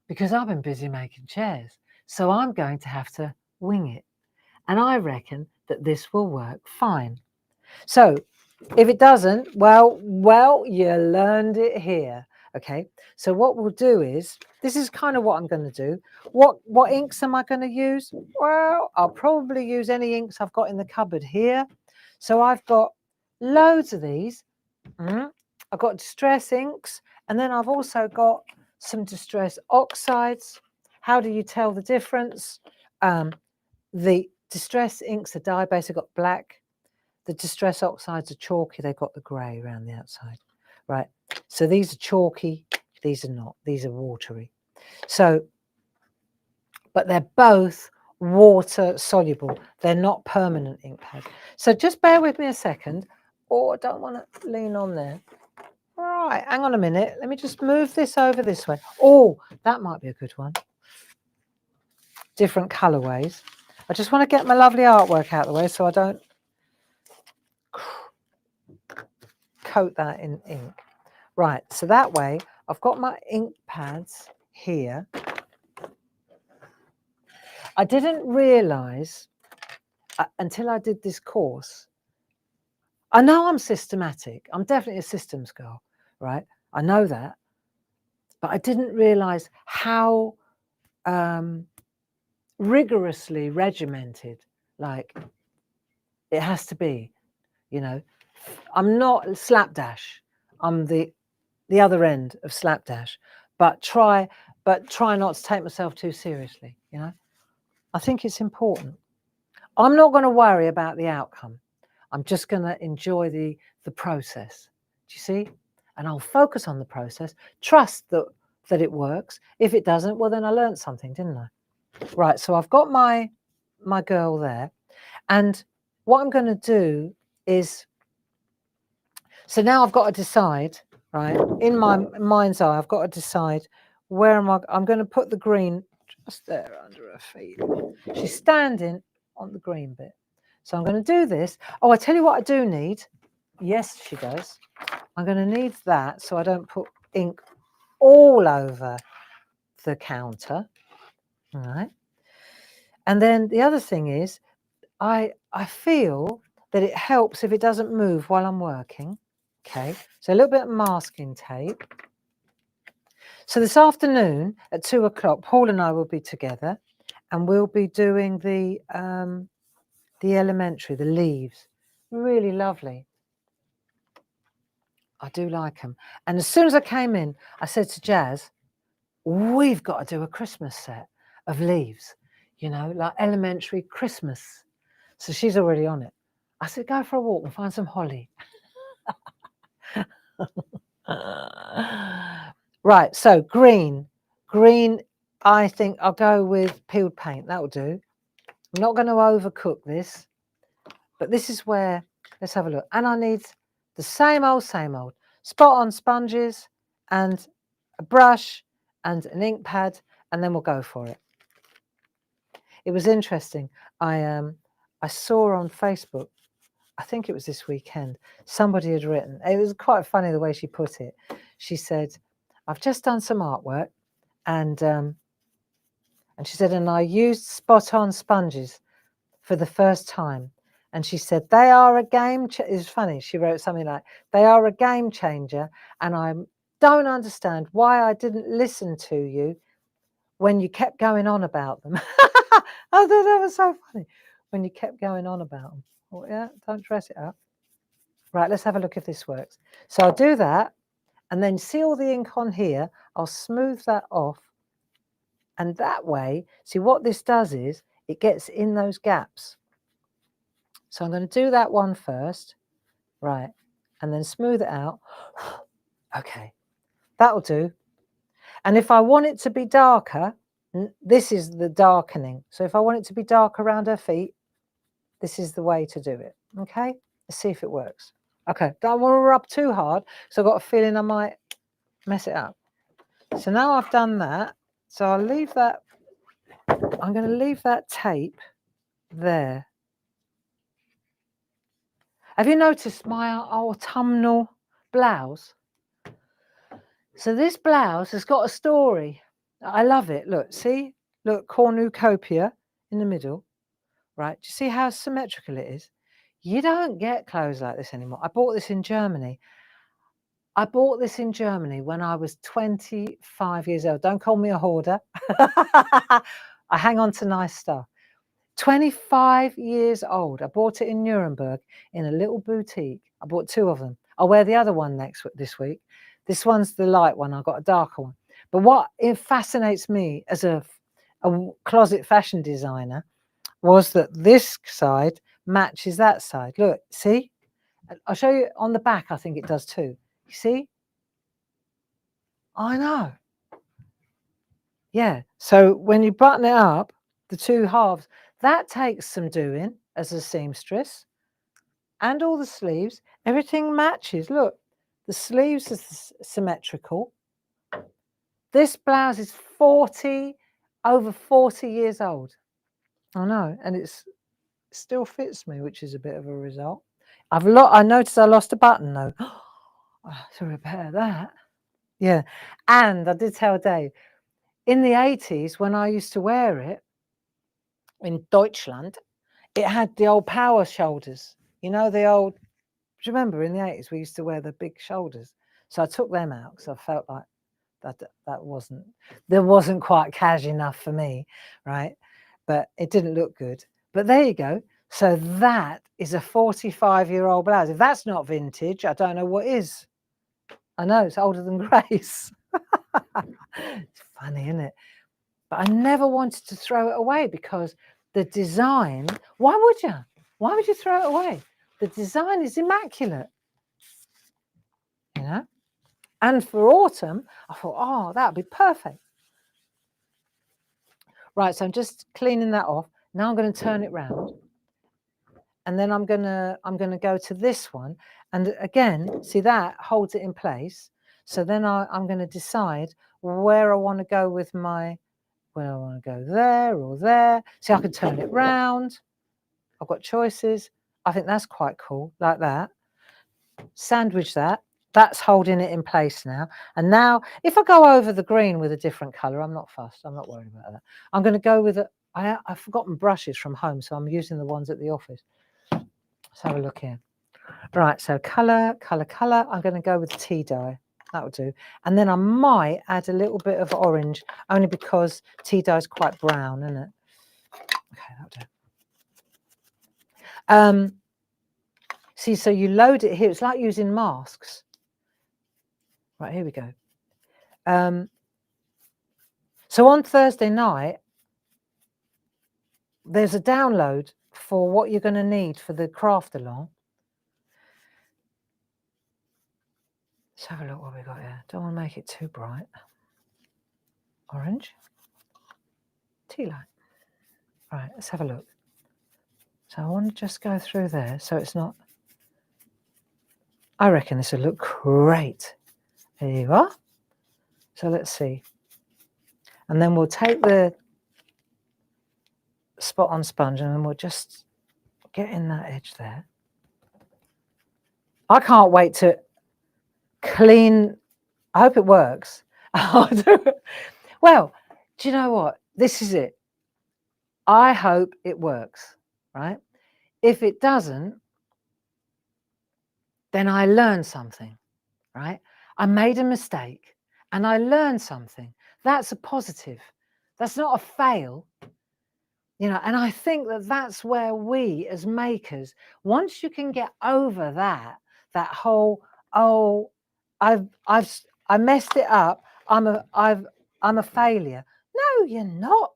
because I've been busy making chairs. So I'm going to have to wing it. And I reckon that this will work fine. So if it doesn't, well, you learned it here. Okay, so what we'll do is, this is kind of what I'm going to do. What inks am I going to use? Well, I'll probably use any inks I've got in the cupboard here. So I've got loads of these. I've got distress inks, and then I've also got some distress oxides. How do you tell the difference? The distress inks are dye-based, they've got black. The distress oxides are chalky, they've got the grey around the outside. Right, so these are chalky, these are not, these are watery. So, but they're both water soluble, they're not permanent ink pads. So just bear with me a second. Oh, I don't want to lean on there. Right, hang on a minute, let me just move this over this way. Oh, that might be a good one. Different colourways. I just want to get my lovely artwork out of the way so I don't coat that in ink. Right, so that way I've got my ink pads here. I didn't realise until I did this course. I know I'm systematic. I'm definitely a systems girl, right? I know that. But I didn't realise how rigorously regimented, like it has to be, you know. I'm not slapdash. I'm the other end of slapdash, but try not to take myself too seriously, you know. I think it's important. I'm not going to worry about the outcome. I'm just going to enjoy the process. Do you see? And I'll focus on the process, trust that it works. If it doesn't, well, then I learned something, didn't I? Right, so I've got my girl there, and what I'm going to do is, so now I've got to decide, right, in my mind's eye, I've got to decide where I'm going to put the green just there under her feet. She's standing on the green bit. So I'm going to do this. Oh, I tell you what I do need. Yes, she does. I'm going to need that so I don't put ink all over the counter. All right. And then the other thing is, I feel that it helps if it doesn't move while I'm working. Okay, so a little bit of masking tape. So this afternoon at 2 o'clock, Paul and I will be together, and we'll be doing the elementary, the leaves. Really lovely. I do like them. And as soon as I came in, I said to Jazz, we've got to do a Christmas set of leaves, you know, like elementary Christmas. So she's already on it. I said, go for a walk and find some holly. Right, so green, I think I'll go with peeled paint. That will do. I'm not going to overcook this, but this is where, let's have a look. And I need the same old, spot on sponges and a brush and an ink pad, and then we'll go for it. It was interesting. I saw on Facebook, I think it was this weekend, somebody had written, it was quite funny the way she put it. She said, I've just done some artwork, and she said, and I used spot on sponges for the first time. And she said, they are a game changer. It's funny, she wrote something like, they are a game changer, and I don't understand why I didn't listen to you when you kept going on about them. I thought that was so funny. When you kept going on about them. Oh, yeah, don't dress it up. Right, let's have a look if this works. So I'll do that, and then see all the ink on here. I'll smooth that off. And that way, see what this does is, it gets in those gaps. So I'm going to do that one first. Right, and then smooth it out. Okay, that'll do. And if I want it to be darker, this is the darkening. So if I want it to be dark around her feet, this is the way to do it. Okay, let's see if it works. Okay, don't want to rub too hard, so I've got a feeling I might mess it up. So now I've done that, so I'll leave that, I'm going to leave that tape there. Have you noticed my autumnal blouse? So this blouse has got a story. I love it. Look, see? Look, cornucopia in the middle. Right? Do you see how symmetrical it is? You don't get clothes like this anymore. I bought this in Germany. I bought this in Germany when I was 25 years old. Don't call me a hoarder. I hang on to nice stuff. 25 years old. I bought it in Nuremberg in a little boutique. I bought 2 of them. I'll wear the other one this week. This one's the light one. I've got a darker one. But what fascinates me as a closet fashion designer was that this side matches that side. Look, see? I'll show you on the back. I think it does too. You see? I know. Yeah. So when you button it up, the 2 halves, that takes some doing as a seamstress. And all the sleeves, everything matches. Look, the sleeves are symmetrical. This blouse is over 40 years old. I know, and it still fits me, which is a bit of a result. I noticed I lost a button though. I have to repair that. Yeah, and I did tell Dave, in the 80s when I used to wear it in Deutschland, it had the old power shoulders. You know, the old, do you remember in the 80s we used to wear the big shoulders? So I took them out because I felt like that wasn't quite cash enough for me, right? but it didn't look good. But there you go. So that is a 45-year-old blouse. If that's not vintage, I don't know what is. I know, it's older than Grace. It's funny, isn't it? But I never wanted to throw it away because the design, why would you? Why would you throw it away? The design is immaculate, you know? And for autumn, I thought, oh, that would be perfect. Right, so I'm just cleaning that off. Now I'm going to turn it round. And then I'm gonna go to this one. And again, see, that holds it in place. So then I'm going to decide where I want to go with my, whether I want to go there or there. See, I can turn it round. I've got choices. I think that's quite cool, like that. Sandwich that. That's holding it in place now. And now, if I go over the green with a different colour, I'm not fussed. I'm not worried about that. I'm going to go with it. I've forgotten brushes from home, so I'm using the ones at the office. Let's have a look here. Right, so colour, colour, colour. I'm going to go with tea dye. That will do. And then I might add a little bit of orange, only because tea dye is quite brown, isn't it? Okay, that'll do. See, so you load it here. It's like using masks. Right, here we go. So on Thursday night, there's a download for what you're going to need for the craft along. Let's have a look what we got here. Don't want to make it too bright. Orange. Tea light. Right, let's have a look. So I want to just go through there so it's not... I reckon this will look great. There you are. So let's see. And then we'll take the spot on sponge and then we'll just get in that edge there. I can't wait to clean. I hope it works. Well, do you know what? This is it. I hope it works, right? If it doesn't, then I learned something, right? I made a mistake and I learned something. That's a positive. That's not a fail, you know. And I think that that's where we as makers, once you can get over that whole, oh, I messed it up. I'm a failure. No, you're not.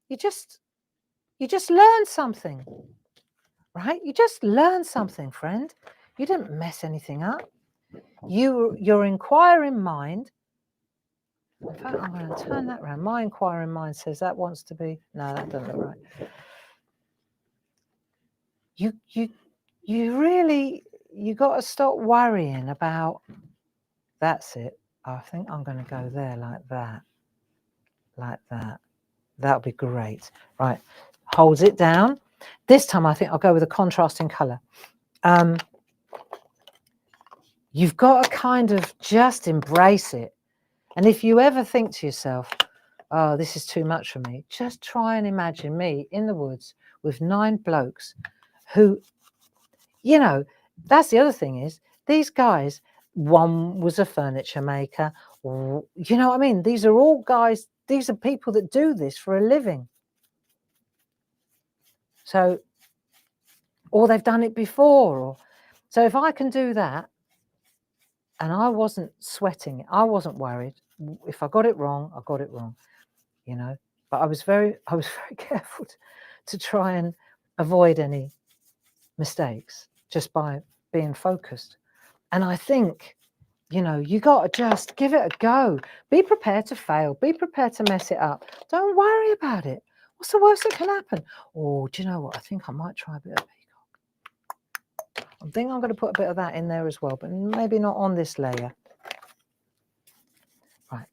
You just learned something, right? You just learned something, friend. You didn't mess anything up. Your inquiring mind. In fact, I'm going to turn that around. My inquiring mind says that wants to be. No, that doesn't look right. You really, you got to stop worrying about. That's it. I think I'm going to go there like that. Like that. That'll be great. Right. Holds it down. This time I think I'll go with a contrasting colour. You've got to kind of just embrace it. And if you ever think to yourself, oh, this is too much for me, just try and imagine me in the woods with 9 blokes who, you know, that's the other thing is, these guys, one was a furniture maker, you know what I mean? These are all guys, these are people that do this for a living. So, or they've done it before. Or, so if I can do that, and I wasn't sweating, I wasn't worried. If I got it wrong, I got it wrong, you know. But I was very careful to try and avoid any mistakes just by being focused. And I think, you know, you got to just give it a go. Be prepared to fail. Be prepared to mess it up. Don't worry about it. What's the worst that can happen? Oh, do you know what? I think I might try a bit of peacock. I think I'm going to put a bit of that in there as well, but maybe not on this layer. Right.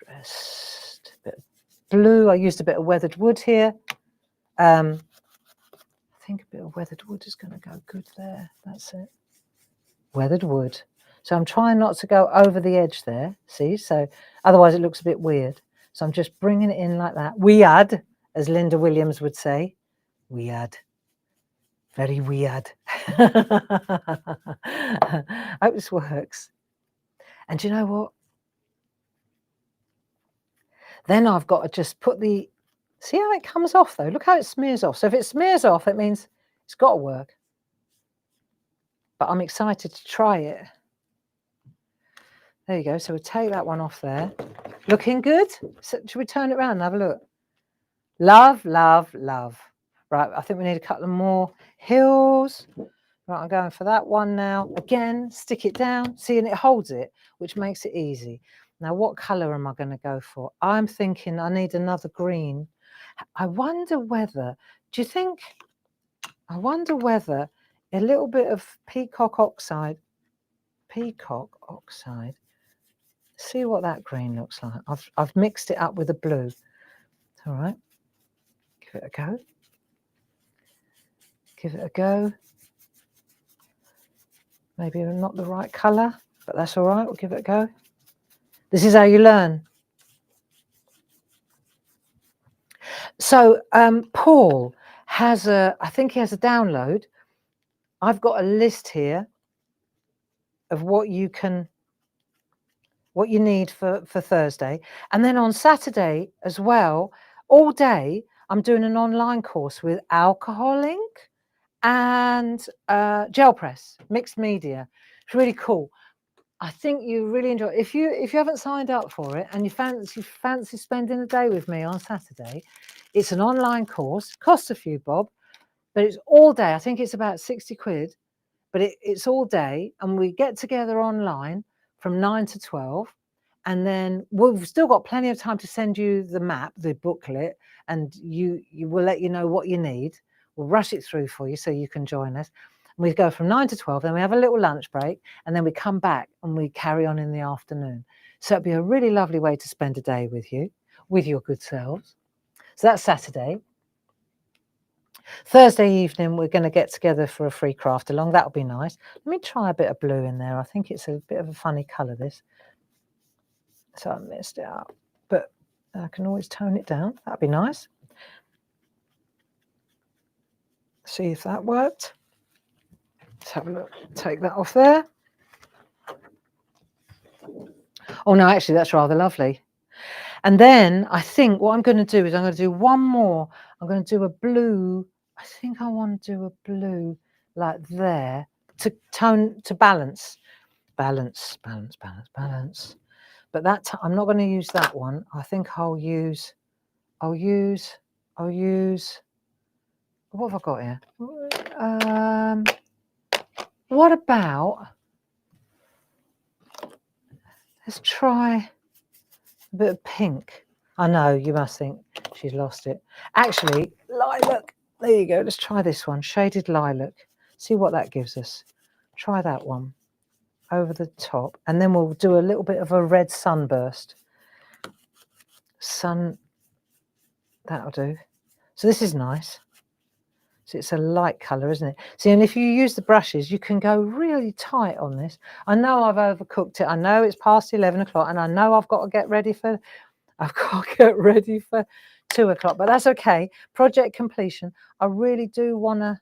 Just a bit of blue. I used a bit of weathered wood here. I think a bit of weathered wood is going to go good there. That's it. Weathered wood. So I'm trying not to go over the edge there. See? So otherwise it looks a bit weird. So I'm just bringing it in like that. Weird, as Linda Williams would say. Weird. Very weird. I hope this works. And do you know what? Then I've got to just put the See how it comes off though? Look how it smears off. So if it smears off, it means it's got to work. But I'm excited to try it. There you go. So we'll take that one off there. Looking good? So, should we turn it around and have a look? Love, love, love. Right, I think we need a couple of more hills. Right, I'm going for that one now. Again, stick it down. See, and it holds it, which makes it easy. Now, what colour am I going to go for? I'm thinking I need another green. I wonder whether, do you think, I wonder whether a little bit of peacock oxide, see what that green looks like. I've mixed it up with a blue. All right, give it a go. Give it a go. Maybe not the right colour, but that's all right. We'll give it a go. This is how you learn. So Paul has I think he has a download. I've got a list here of what you need for Thursday. And then on Saturday as well, all day, I'm doing an online course with Alcohol Ink and gel press, mixed media. It's really cool. I think you really enjoy it. If you haven't signed up for it and you fancy spending a day with me on Saturday, it's an online course, costs a few bob, but it's all day. I think it's about 60 quid, but it's all day, and we get together online from 9 to 12, and then we've still got plenty of time to send you the map, the booklet, and you will let you know what you need. We'll rush it through for you so you can join us. We go from 9 to 12, then we have a little lunch break, and then we come back and we carry on in the afternoon. So it'd be a really lovely way to spend a day with you, with your good selves. So that's Saturday. Thursday evening, we're going to get together for a free craft along. That'll be nice. Let me try a bit of blue in there. I think it's a bit of a funny colour, this. So I messed it up, but I can always tone it down. That'd be nice. See if that worked. Let's have a look. Take that off there. Oh no, actually that's rather lovely. And then I think what I'm going to do is I'm going to do one more. I'm going to do a blue. I think I want to do a blue like there to balance. But that I'm not going to use that one. I think I'll use. What have I got here? What about? Let's try a bit of pink. I know you must think she's lost it. Actually, lilac. There you go. Let's try this one. Shaded lilac. See what that gives us. Try that one over the top, and then we'll do a little bit of a red sunburst. That'll do. So this is nice. So it's a light colour, isn't it? See, and if you use the brushes, you can go really tight on this. I know I've overcooked it. I know it's past 11 o'clock, and I know I've got to get ready for 2 o'clock, but that's okay. Project completion. I really do want to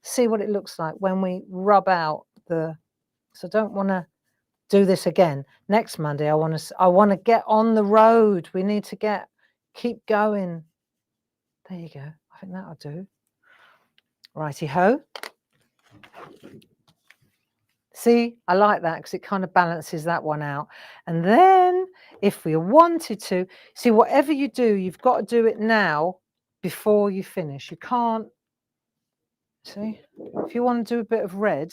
see what it looks like when we rub out the. So I don't want to do this again next Monday. I want to get on the road. We need to keep going. There you go. I think that'll do. Righty ho. See, I like that because it kind of balances that one out. And then if we wanted to, see, whatever you do, you've got to do it now before you finish. You can't, see, if you want to do a bit of red.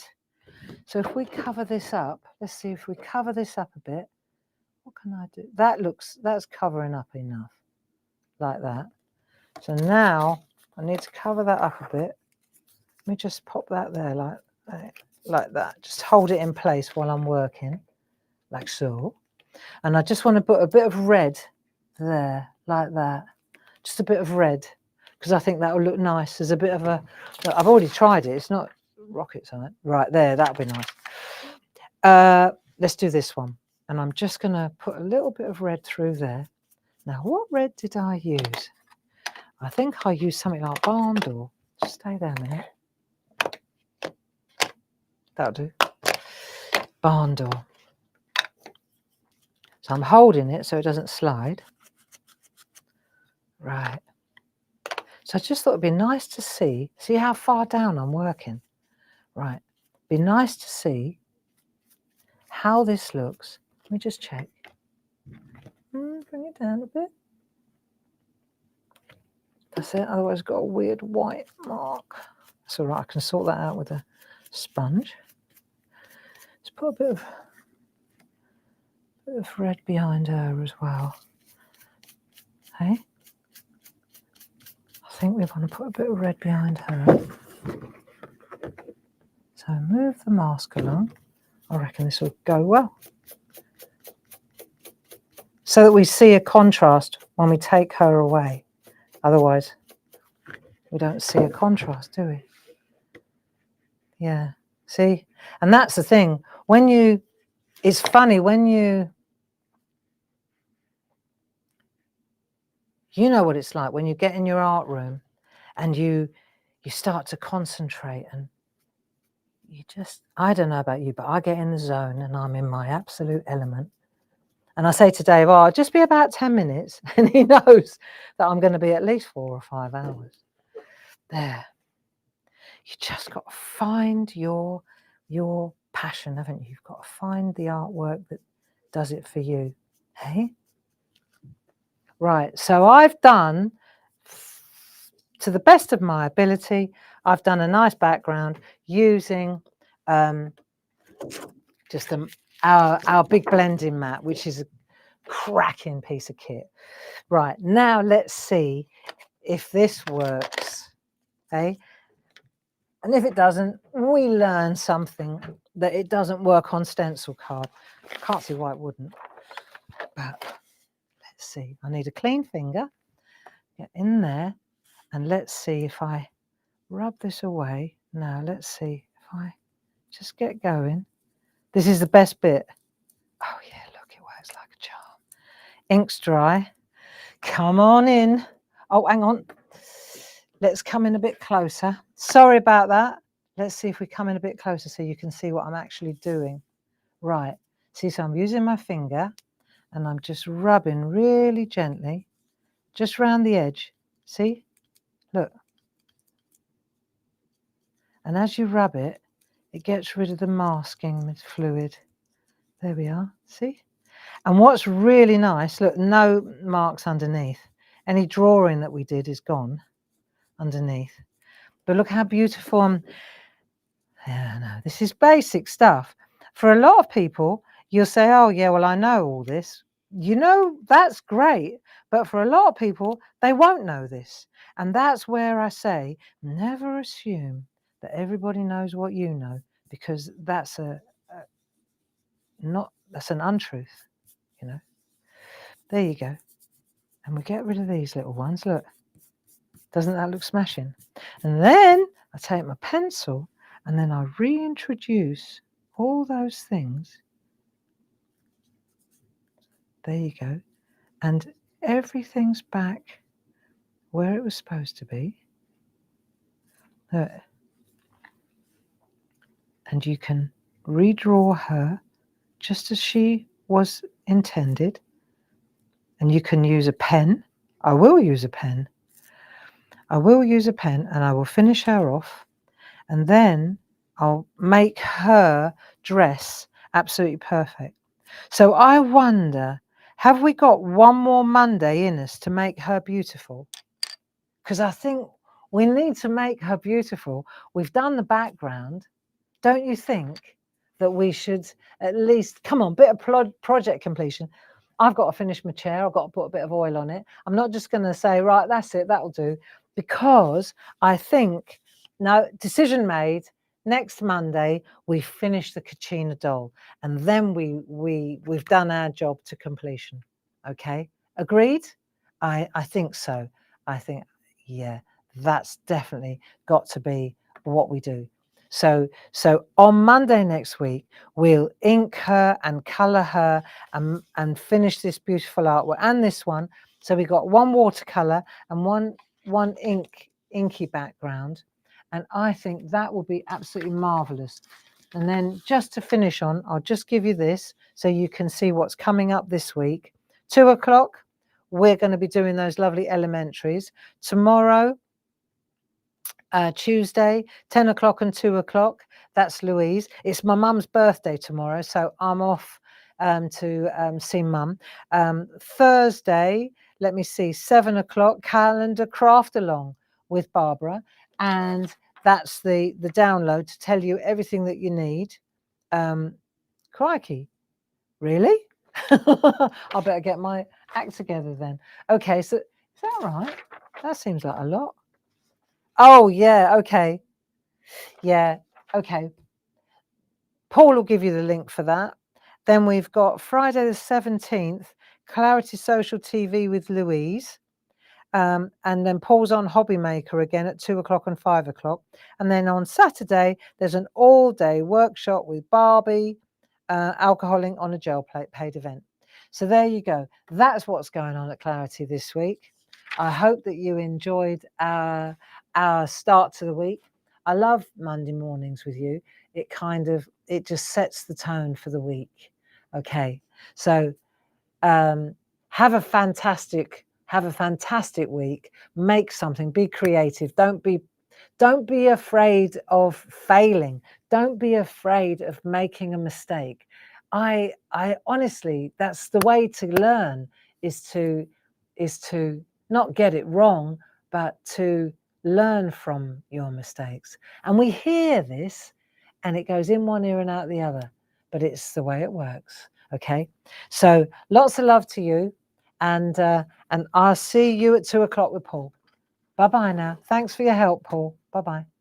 So if we cover this up, let's see if we cover this up a bit. What can I do? That's covering up enough, like that. So now I need to cover that up a bit. Let me just pop that there like that. Just hold it in place while I'm working, like so. And I just want to put a bit of red there, like that. Just a bit of red, because I think that will look nice. There's a bit of a, look, I've already tried it. It's not rocket science. Right there, that'll be nice. Let's do this one. And I'm just going to put a little bit of red through there. Now, what red did I use? I think I used something like barn door. Just stay there a minute. That'll do. Barn door. So I'm holding it so it doesn't slide. Right. So I just thought it'd be nice to see how far down I'm working. Right, be nice to see how this looks. Let me just check. Bring it down a bit. That's it, otherwise it's got a weird white mark. That's all right, I can sort that out with a sponge. Let's put a bit of red behind her as well. Hey? I think we want to put a bit of red behind her. So move the mask along. I reckon this will go well. So that we see a contrast when we take her away. Otherwise, we don't see a contrast, do we? Yeah, see? And that's the thing. It's funny when you know what it's like when you get in your art room and you start to concentrate and you just, I don't know about you, but I get in the zone and I'm in my absolute element. And I say to Dave, oh, just be about 10 minutes. And he knows that I'm going to be at least 4 or 5 hours. There. You just got to find your passion, haven't you? You've got to find the artwork that does it for you. Hey? Right. So I've done, to the best of my ability, I've done a nice background using just our big blending mat, which is a cracking piece of kit. Right, now let's see if this works, okay? And if it doesn't, we learn something that it doesn't work on stencil card. Can't see why it wouldn't, but let's see. I need a clean finger. Get in there, and let's see if I rub this away. Now, let's see if I just get going. This is the best bit. Oh yeah, look, it works like a charm. Ink's dry. Come on in. Oh, hang on. Let's come in a bit closer. Sorry about that. Let's see if we come in a bit closer so you can see what I'm actually doing. Right. See, so I'm using my finger and I'm just rubbing really gently, just round the edge. See? Look. And as you rub it, it gets rid of the masking fluid. There we are. See? And what's really nice, look, no marks underneath. Any drawing that we did is gone underneath. But look how beautiful. Yeah, no, this is basic stuff. For a lot of people, you'll say, oh, yeah, well, I know all this. You know, that's great. But for a lot of people, they won't know this. And that's where I say, never assume that everybody knows what you know, because that's that's an untruth, you know. There you go. And we get rid of these little ones. Look, doesn't that look smashing? And then I take my pencil and then I reintroduce all those things. There you go. And everything's back where it was supposed to be. Look. And you can redraw her just as she was intended. And you can use a pen. I will use a pen. I will use a pen and I will finish her off. And then I'll make her dress absolutely perfect. So I wonder, have we got one more Monday in us to make her beautiful? Because I think we need to make her beautiful. We've done the background. Don't you think that we should at least, come on, bit of project completion. I've got to finish my chair. I've got to put a bit of oil on it. I'm not just going to say, right, that's it, that'll do. Because I think, no, decision made. Next Monday, we finish the Kachina doll. And then we've done our job to completion. Okay? Agreed? I think so. I think, yeah, that's definitely got to be what we do. So on Monday next week, we'll ink her and colour her and finish this beautiful artwork and this one. So we got one watercolour and one inky background. And I think that will be absolutely marvellous. And then just to finish on, I'll just give you this so you can see what's coming up this week. 2 o'clock, we're going to be doing those lovely elementaries. Tomorrow, Tuesday, 10 o'clock and 2 o'clock. That's Louise. It's my mum's birthday tomorrow, so I'm off to see mum. Thursday, let me see, 7 o'clock, calendar craft along with Barbara. And that's the download to tell you everything that you need. Crikey, really? I better get my act together then. Okay, so is that right? That seems like a lot. Oh, yeah, okay. Yeah, okay. Paul will give you the link for that. Then we've got Friday the 17th, Clarity Social TV with Louise. And then Paul's on Hobby Maker again at 2 o'clock and 5 o'clock. And then on Saturday, there's an all-day workshop with Barbie, alcoholing on a gel plate paid event. So there you go. That's what's going on at Clarity this week. I hope that you enjoyed our start to the week. I love Monday mornings with you. It just sets the tone for the week. Okay, so have a fantastic week. Make something. Be creative. Don't be afraid of failing. Don't be afraid of making a mistake. I honestly, that's the way to learn, is to not get it wrong, but to learn from your mistakes. And we hear this and it goes in one ear and out the other, but it's the way it works. Okay, so lots of love to you, and I'll see you at 2 o'clock with Paul. Bye bye now. Thanks for your help, Paul. Bye bye.